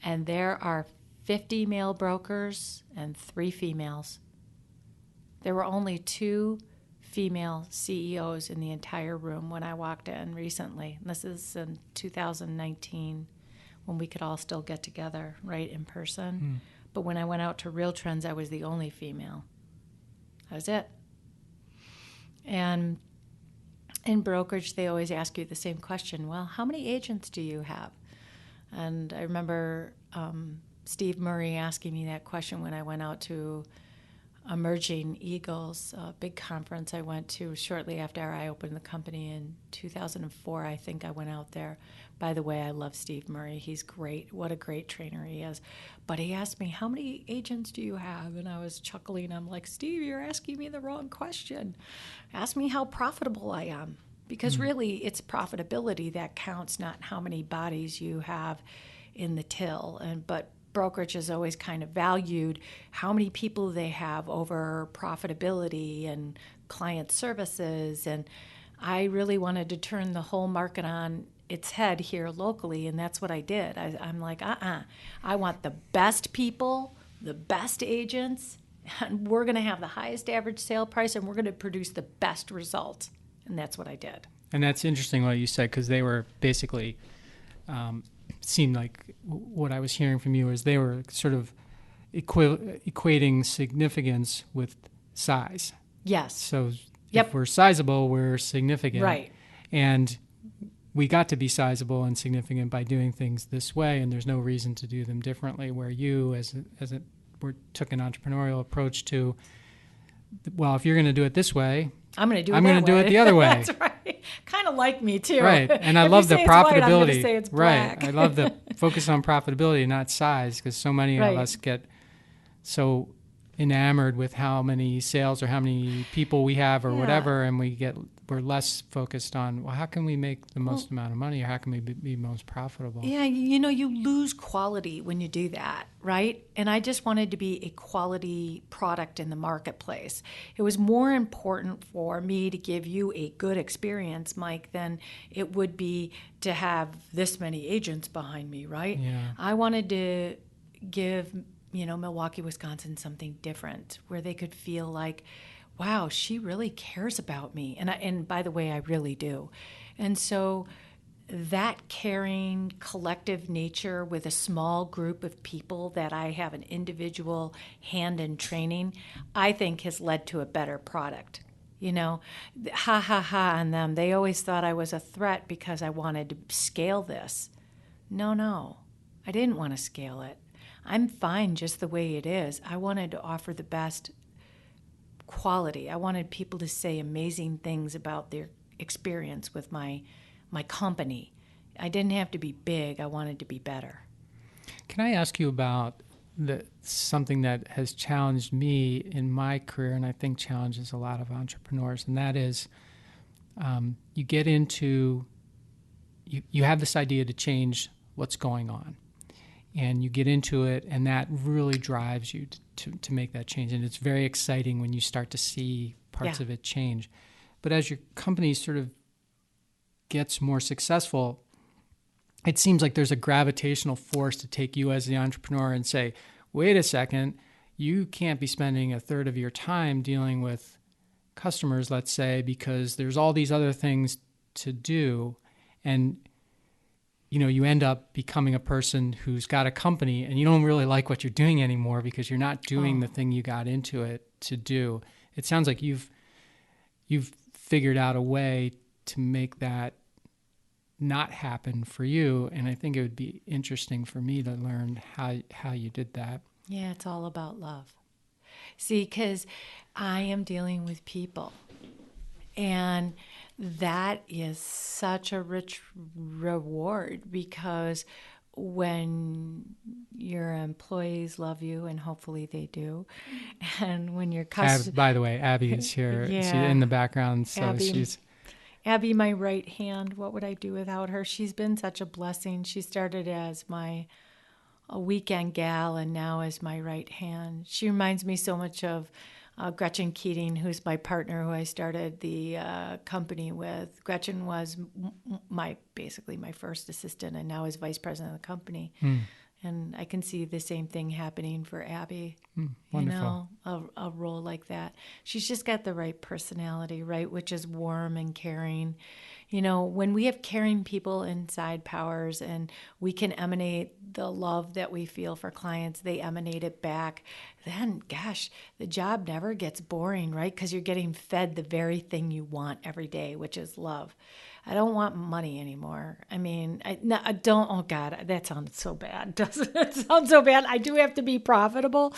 and there are 50 male brokers and 3 females. There were only 2 female CEOs in the entire room when I walked in recently. This is in 2019 when we could all still get together, right, in person. But when I went out to Real Trends, I was the only female. That was it. And in brokerage, they always ask you the same question. Well, how many agents do you have? And I remember Steve Murray asking me that question when I went out to Emerging Eagles, a big conference I went to shortly after I opened the company in 2004. I think I went out there. By the way, I love Steve Murray. He's great. What a great trainer he is. But he asked me, how many agents do you have? And I was chuckling. I'm like, Steve, you're asking me the wrong question. Ask me how profitable I am. Because really, it's profitability that counts, not how many bodies you have in the till. But brokerage has always kind of valued how many people they have over profitability and client services. And I really wanted to turn the whole market on its head here locally, and that's what I did. I'm like, I want the best people, the best agents, and we're going to have the highest average sale price, and we're going to produce the best results. And that's what I did. And that's interesting what you said, because they were basically seemed like what I was hearing from you is they were sort of equating significance with size. Yes. So if we're sizable, we're significant. Right. And we got to be sizable and significant by doing things this way, and there's no reason to do them differently, where you, took an entrepreneurial approach to, well, if you're going to do it this way, I'm going to do it the other way. That's right. Kind of like me too. Right. And I If love you the say it's white, profitability. I'm going to say it's black. Right. I love the focus on profitability, not size, because so many Right. of us get so enamored with how many sales or how many people we have or whatever, and we're less focused on, well, how can we make the most amount of money, or how can we be most profitable? Yeah, you lose quality when you do that, right? And I just wanted to be a quality product in the marketplace. It was more important for me to give you a good experience, Mike, than it would be to have this many agents behind me, right? Yeah. I wanted to give, Milwaukee, Wisconsin something different where they could feel like, wow, she really cares about me. And by the way, I really do. And so that caring collective nature with a small group of people that I have an individual hand in training, I think has led to a better product. Ha ha ha on them. They always thought I was a threat because I wanted to scale this. No, I didn't want to scale it. I'm fine just the way it is. I wanted to offer the best quality. I wanted people to say amazing things about their experience with my company. I didn't have to be big. I wanted to be better. Can I ask you about something that has challenged me in my career, and I think challenges a lot of entrepreneurs, and that is you get into, you have this idea to change what's going on, and you get into it, and that really drives you to make that change. And it's very exciting when you start to see parts of it change. But as your company sort of gets more successful, it seems like there's a gravitational force to take you as the entrepreneur and say, wait a second, you can't be spending a third of your time dealing with customers, let's say, because there's all these other things to do. And you end up becoming a person who's got a company and you don't really like what you're doing anymore because you're not doing the thing you got into it to do. It sounds like you've figured out a way to make that not happen for you, and I think it would be interesting for me to learn how you did that. Yeah, it's all about love. See, because I am dealing with people, and that is such a rich reward, because when your employees love you, and hopefully they do, and when your customers... By the way, Abby is here. Yeah. She's in the background, so Abby, Abby, my right hand, what would I do without her? She's been such a blessing. She started as a weekend gal and now as my right hand. She reminds me so much of Gretchen Keating, who's my partner, who I started the company with. Gretchen was basically my first assistant and now is vice president of the company. And I can see the same thing happening for Abby. Wonderful. A role like that. She's just got the right personality, right, which is warm and caring. When we have caring people inside Powers and we can emanate the love that we feel for clients, they emanate it back, then, gosh, the job never gets boring, right? Because you're getting fed the very thing you want every day, which is love. I don't want money anymore. I mean, I don't, oh God, that sounds so bad. Doesn't it sound so bad? I do have to be profitable,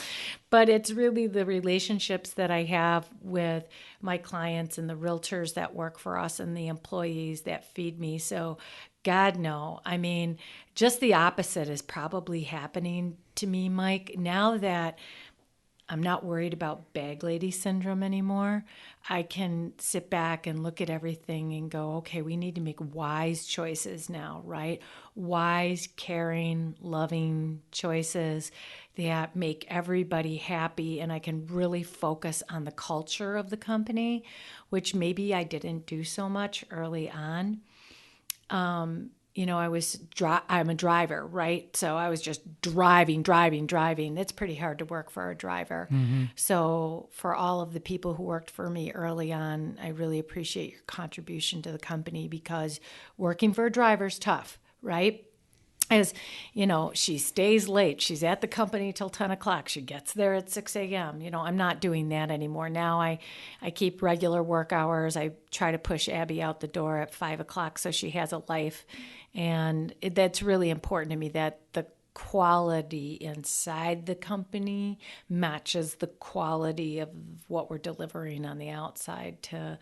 but it's really the relationships that I have with my clients and the realtors that work for us and the employees that feed me. So God, no. I mean, just the opposite is probably happening to me, Mike. Now that I'm not worried about bag lady syndrome anymore, I can sit back and look at everything and go, okay, we need to make wise choices now, right? Wise, caring, loving choices that make everybody happy. And I can really focus on the culture of the company, which maybe I didn't do so much early on. I'm a driver, right? So I was just driving. It's pretty hard to work for a driver. Mm-hmm. So for all of the people who worked for me early on, I really appreciate your contribution to the company, because working for a driver is tough, right? As she stays late. She's at the company till 10 o'clock. She gets there at 6 a.m. I'm not doing that anymore. Now I keep regular work hours. I try to push Abby out the door at 5 o'clock so she has a life. And that's really important to me, that the quality inside the company matches the quality of what we're delivering on the outside to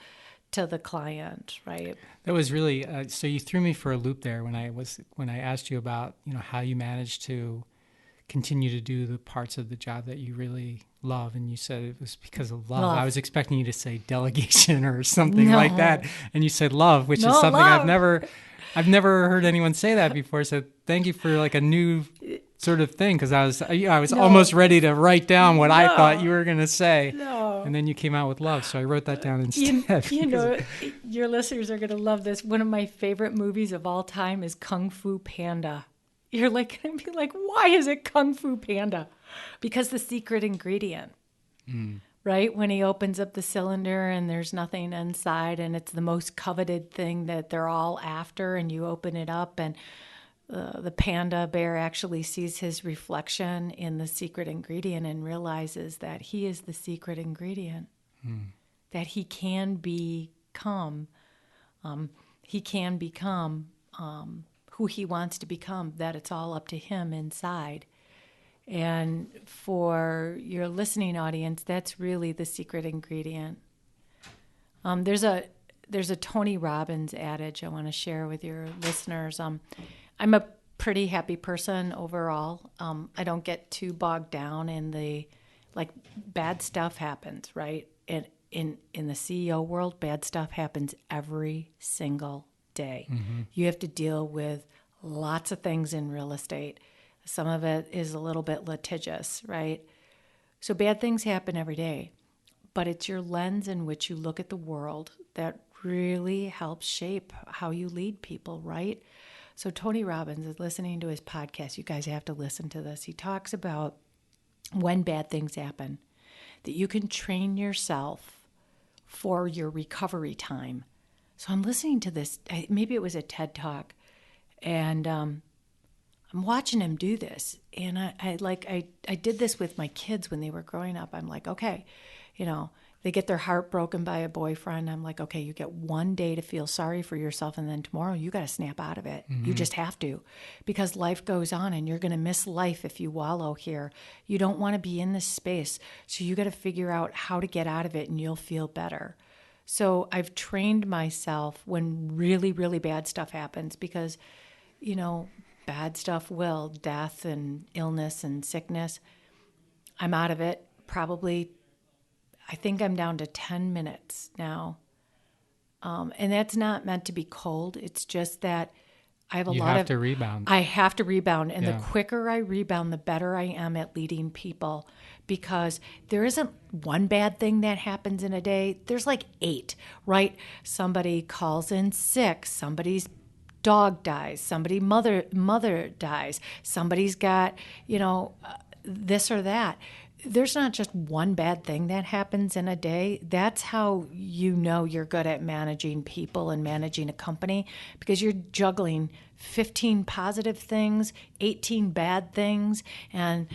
to the client, right? That was really so you threw me for a loop there when I asked you about how you managed to continue to do the parts of the job that you really love, and you said it was because of love. I was expecting you to say delegation or something like that, and you said love, which is something love. I've never heard anyone say that before. So thank you for like a new sort of thing, because I was almost ready to write down what I thought you were going to say, and then you came out with love, so I wrote that down instead. Your listeners are going to love this. One of my favorite movies of all time is Kung Fu Panda. You're like going to be like, why is it Kung Fu Panda? Because the secret ingredient, right? When he opens up the cylinder and there's nothing inside, and it's the most coveted thing that they're all after, and you open it up, and the panda bear actually sees his reflection in the secret ingredient and realizes that he is the secret ingredient, that he can become who he wants to become, that it's all up to him inside. And for your listening audience, that's really the secret ingredient. There's a Tony Robbins adage I want to share with your listeners. I'm a pretty happy person overall. I don't get too bogged down in bad stuff happens, right? In the CEO world, bad stuff happens every single day. You have to deal with lots of things in real estate. Some of it is a little bit litigious, right? So bad things happen every day, but it's your lens in which you look at the world that really helps shape how you lead people, right? So Tony Robbins is listening to his podcast. You guys have to listen to this. He talks about when bad things happen, that you can train yourself for your recovery time. So I'm listening to this, maybe it was a TED Talk, and I'm watching him do this. And I did this with my kids when they were growing up. I'm like, okay, they get their heart broken by a boyfriend. I'm like, okay, you get one day to feel sorry for yourself, and then tomorrow you got to snap out of it. You just have to, because life goes on, and you're going to miss life if you wallow here. You don't want to be in this space, so you got to figure out how to get out of it, and you'll feel better. So I've trained myself when really, really bad stuff happens, because, bad stuff will, death and illness and sickness. I'm out of it probably, I think I'm down to 10 minutes now. And that's not meant to be cold. It's just that I have You have to rebound. I have to rebound. And the quicker I rebound, the better I am at leading people, because there isn't one bad thing that happens in a day. There's like 8, right? Somebody calls in sick. Somebody's dog dies. Somebody's mother dies. Somebody's got, this or that. There's not just one bad thing that happens in a day. That's how you're good at managing people and managing a company, because you're juggling 15 positive things, 18 bad things, and,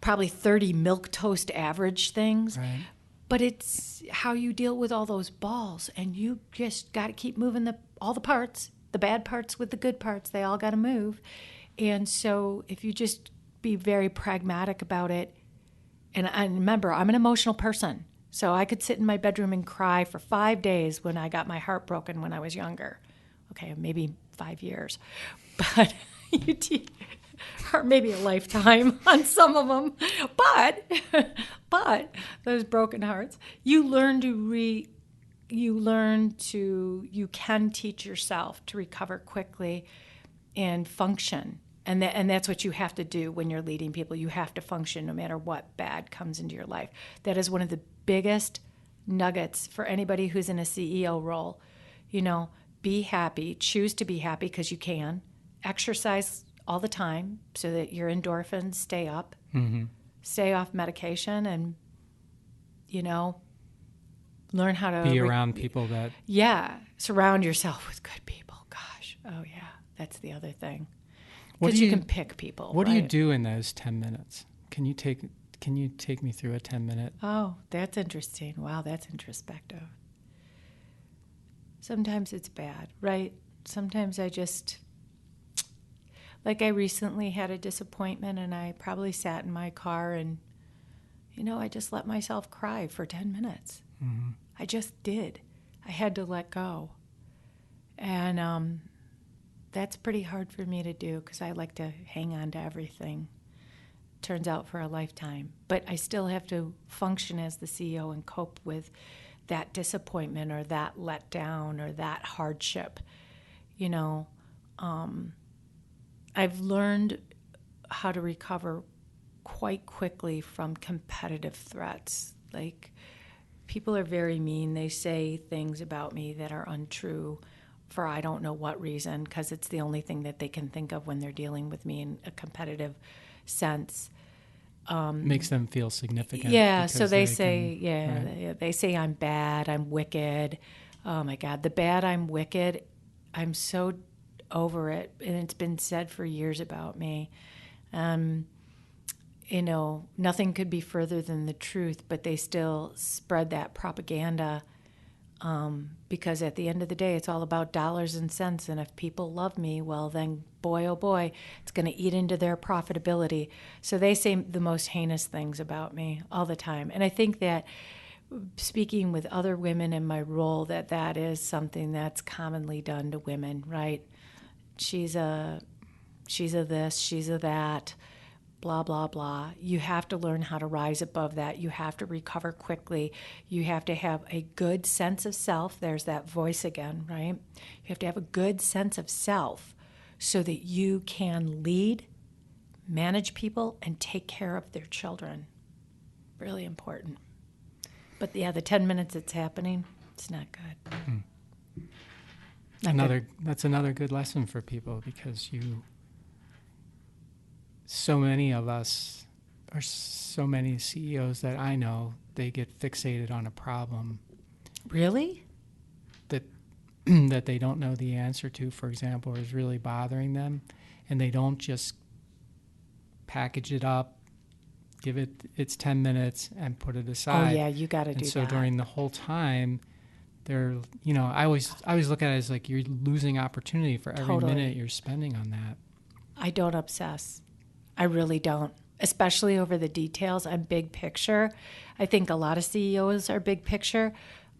probably 30 milquetoast average things. Right. But it's how you deal with all those balls, and you just got to keep moving all the parts, the bad parts with the good parts. They all got to move. And so if you just be very pragmatic about it, and remember, I'm an emotional person, so I could sit in my bedroom and cry for 5 days when I got my heart broken when I was younger. Okay, maybe 5 years, but or maybe a lifetime on some of them. But those broken hearts, you can teach yourself to recover quickly and function. And that's what you have to do when you're leading people. You have to function no matter what bad comes into your life. That is one of the biggest nuggets for anybody who's in a CEO role. Be happy. Choose to be happy because you can. Exercise all the time so that your endorphins stay up. Stay off medication, and, learn how to... Be around people that... Yeah. Surround yourself with good people. Gosh. Oh, yeah. That's the other thing. Because you can pick people. What do you do in those 10 minutes? Can you take me through a 10-minute? Oh, that's interesting. Wow, that's introspective. Sometimes it's bad, right? Sometimes I just, I recently had a disappointment, and I probably sat in my car and, I just let myself cry for 10 minutes. I just did. I had to let go. And that's pretty hard for me to do because I like to hang on to everything. Turns out for a lifetime. But I still have to function as the CEO and cope with that disappointment or that letdown or that hardship. You know, I've learned how to recover quite quickly from competitive threats. Like, people are very mean. They say things about me that are untrue for I don't know what reason, because it's the only thing that they can think of when they're dealing with me in a competitive sense. Makes them feel significant. Yeah, so they say, say I'm bad, I'm wicked. Oh my God, the bad, I'm wicked. I'm so over it, and it's been said for years about me. You know, nothing could be further than the truth, but they still spread that propaganda because at the end of the day, it's all about dollars and cents. And if people love me, well, then boy, oh boy, it's going to eat into their profitability. So they say the most heinous things about me all the time. And I think that speaking with other women in my role, that is something that's commonly done to women, right? She's a this, she's a that, blah, blah, blah. You have to learn how to rise above that. You have to recover quickly. You have to have a good sense of self. There's that voice again, right? You have to have a good sense of self so that you can lead, manage people, and take care of their children. Really important. But yeah, the 10 minutes it's happening, it's not good. That's another good lesson for people, because so many of us, or so many CEOs that I know, they get fixated on a problem. Really? That they don't know the answer to, for example, is really bothering them, and they don't just package it up, give it its 10 minutes, and put it aside. Oh yeah, you got to do that. And so during the whole time, they're, you know, I always look at it as like you're losing opportunity for every minute you're spending on that. I don't obsess. I really don't, especially over the details. I'm big picture. I think a lot of CEOs are big picture.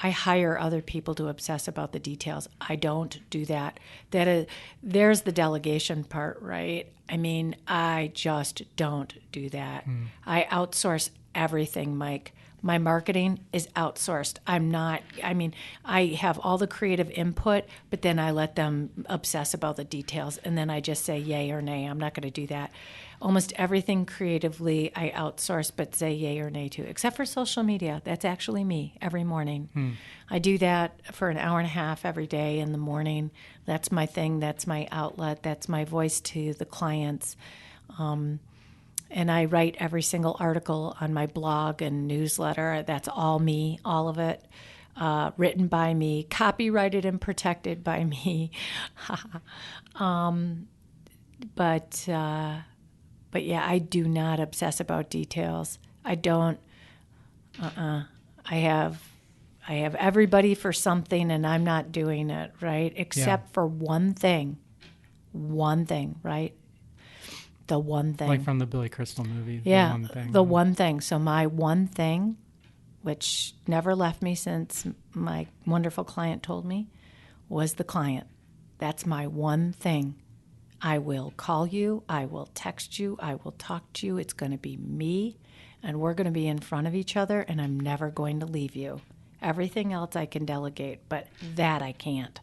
I hire other people to obsess about the details. I don't do that. There's the delegation part, right? I mean, I just don't do that. I outsource everything, Mike. My marketing is outsourced. I have all the creative input, but then I let them obsess about the details, and then I just say yay or nay. I'm not going to do that. Almost everything creatively I outsource, but say yay or nay to, except for social media. That's actually me every morning. I do that for an hour and a half every day in the morning. That's my thing. That's my outlet. That's my voice to the clients. And I write every single article on my blog and newsletter. That's all me, all of it, written by me, copyrighted and protected by me. But yeah, I do not obsess about details. I don't. I have everybody for something, and I'm not doing it, right? Except for one thing, right? The one thing. Like from the Billy Crystal movie. Yeah, the one thing. The one thing. So my one thing, which never left me since my wonderful client told me, was the client. That's my one thing. I will call you. I will text you. I will talk to you. It's going to be me, and we're going to be in front of each other, and I'm never going to leave you. Everything else I can delegate, but that I can't.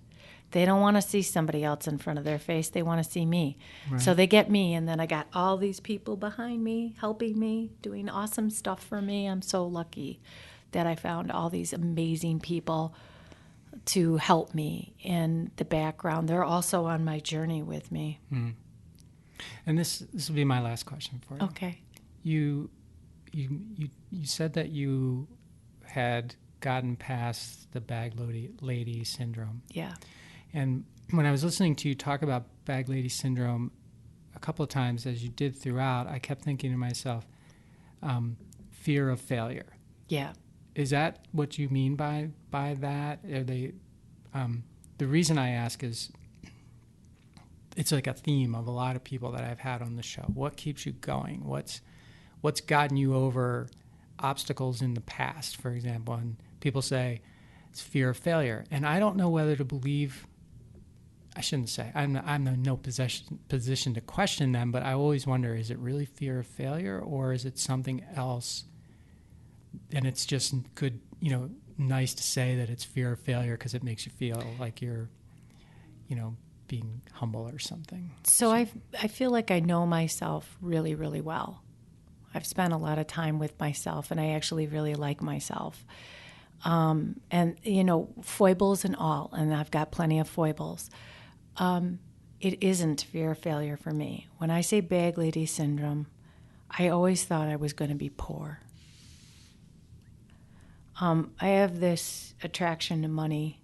They don't want to see somebody else in front of their face. They want to see me. Right. So they get me, and then I got all these people behind me, helping me, doing awesome stuff for me. I'm so lucky that I found all these amazing people to help me in the background. They're also on my journey with me. And this will be my last question for you. Okay. You said that you had gotten past the bag lady syndrome. Yeah. And when I was listening to you talk about bag lady syndrome a couple of times, as you did throughout, I kept thinking to myself, fear of failure. Yeah. Is that what you mean by that? Are they? The reason I ask is it's like a theme of a lot of people that I've had on the show. What keeps you going? What's gotten you over obstacles in the past, for example? And people say it's fear of failure. And I don't know whether to believe, I shouldn't say, I'm in no position to question them, but I always wonder, is it really fear of failure, or is it something else? And it's just good, nice to say that it's fear of failure because it makes you feel like you're, being humble or something. So I feel like I know myself really, really well. I've spent a lot of time with myself, and I actually really like myself. And, foibles and all, and I've got plenty of foibles. It isn't fear of failure for me. When I say bag lady syndrome, I always thought I was going to be poor. I have this attraction to money,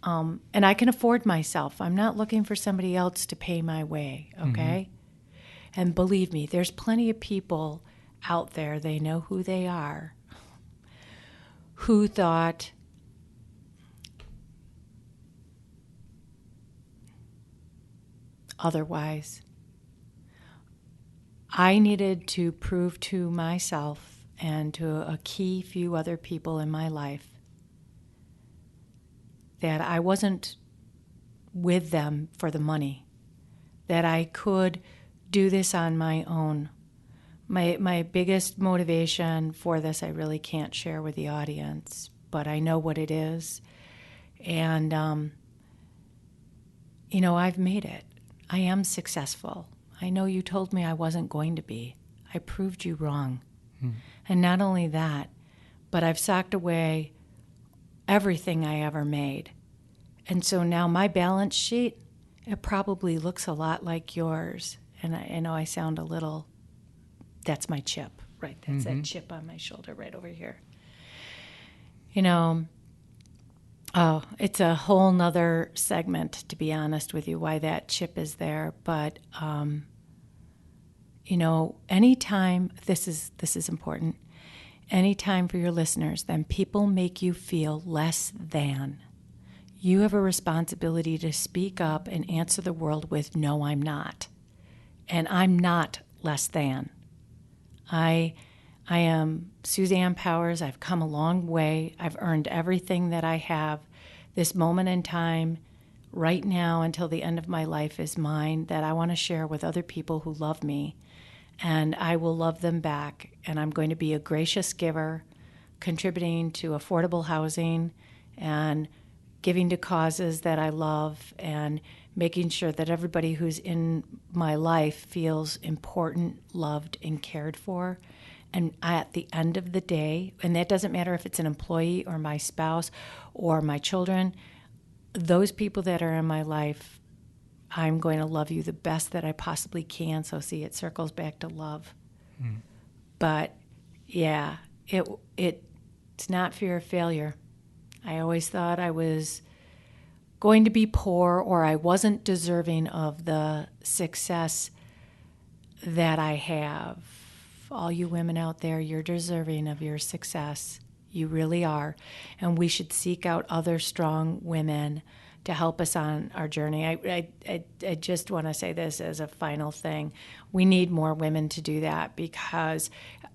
and I can afford myself. I'm not looking for somebody else to pay my way, okay? Mm-hmm. And believe me, there's plenty of people out there, they know who they are, who thought otherwise. I needed to prove to myself and to a key few other people in my life that I wasn't with them for the money, that I could do this on my own. My biggest motivation for this I really can't share with the audience, but I know what it is. And, I've made it. I am successful. I know you told me I wasn't going to be. I proved you wrong. And not only that, but I've socked away everything I ever made. And so now my balance sheet, it probably looks a lot like yours. And I know I sound a little, that's my chip, right? That's that chip on my shoulder right over here. It's a whole nother segment, to be honest with you, why that chip is there. But, anytime, this is important, anytime for your listeners, then people make you feel less than. You have a responsibility to speak up and answer the world with, no, I'm not. And I'm not less than. I am Suzanne Powers. I've come a long way. I've earned everything that I have. This moment in time, right now until the end of my life, is mine, that I want to share with other people who love me. And I will love them back. And I'm going to be a gracious giver, contributing to affordable housing and giving to causes that I love, and making sure that everybody who's in my life feels important, loved, and cared for. And at the end of the day, and that doesn't matter if it's an employee or my spouse or my children, those people that are in my life, I'm going to love you the best that I possibly can. So see, it circles back to love. But yeah, it's not fear of failure. I always thought I was going to be poor, or I wasn't deserving of the success that I have. All you women out there, you're deserving of your success. You really are. And we should seek out other strong women to help us on our journey. I just want to say this as a final thing. We need more women to do that, because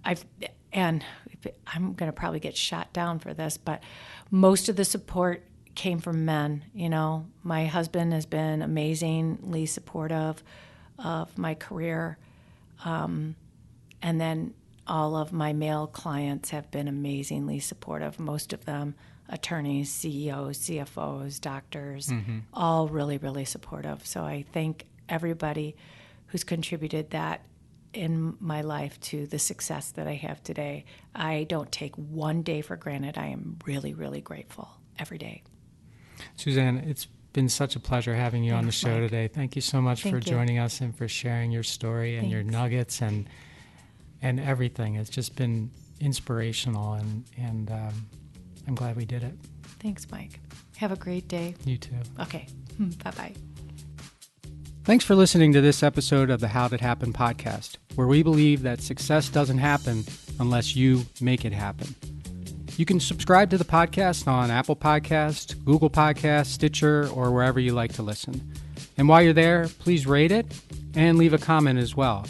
I'm going to probably get shot down for this, but most of the support came from men. My husband has been amazingly supportive of my career. And then all of my male clients have been amazingly supportive. Most of them attorneys, CEOs, CFOs, doctors, all really, really supportive. So I thank everybody who's contributed that in my life to the success that I have today. I don't take one day for granted. I am really, really grateful every day. Suzanne, it's been such a pleasure having you on the show today. Thank you so much for joining us and for sharing your story and your nuggets and everything. It's just been inspirational, and I'm glad we did it. Thanks, Mike. Have a great day. You too. Okay. Bye-bye. Thanks for listening to this episode of the How Did Happen podcast, where we believe that success doesn't happen unless you make it happen. You can subscribe to the podcast on Apple Podcasts, Google Podcasts, Stitcher, or wherever you like to listen. And while you're there, please rate it and leave a comment as well.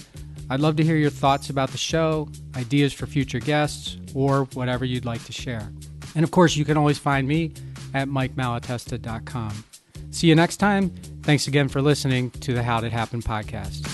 I'd love to hear your thoughts about the show, ideas for future guests, or whatever you'd like to share. And of course, you can always find me at MikeMalatesta.com. See you next time. Thanks again for listening to the How'd It Happen podcast.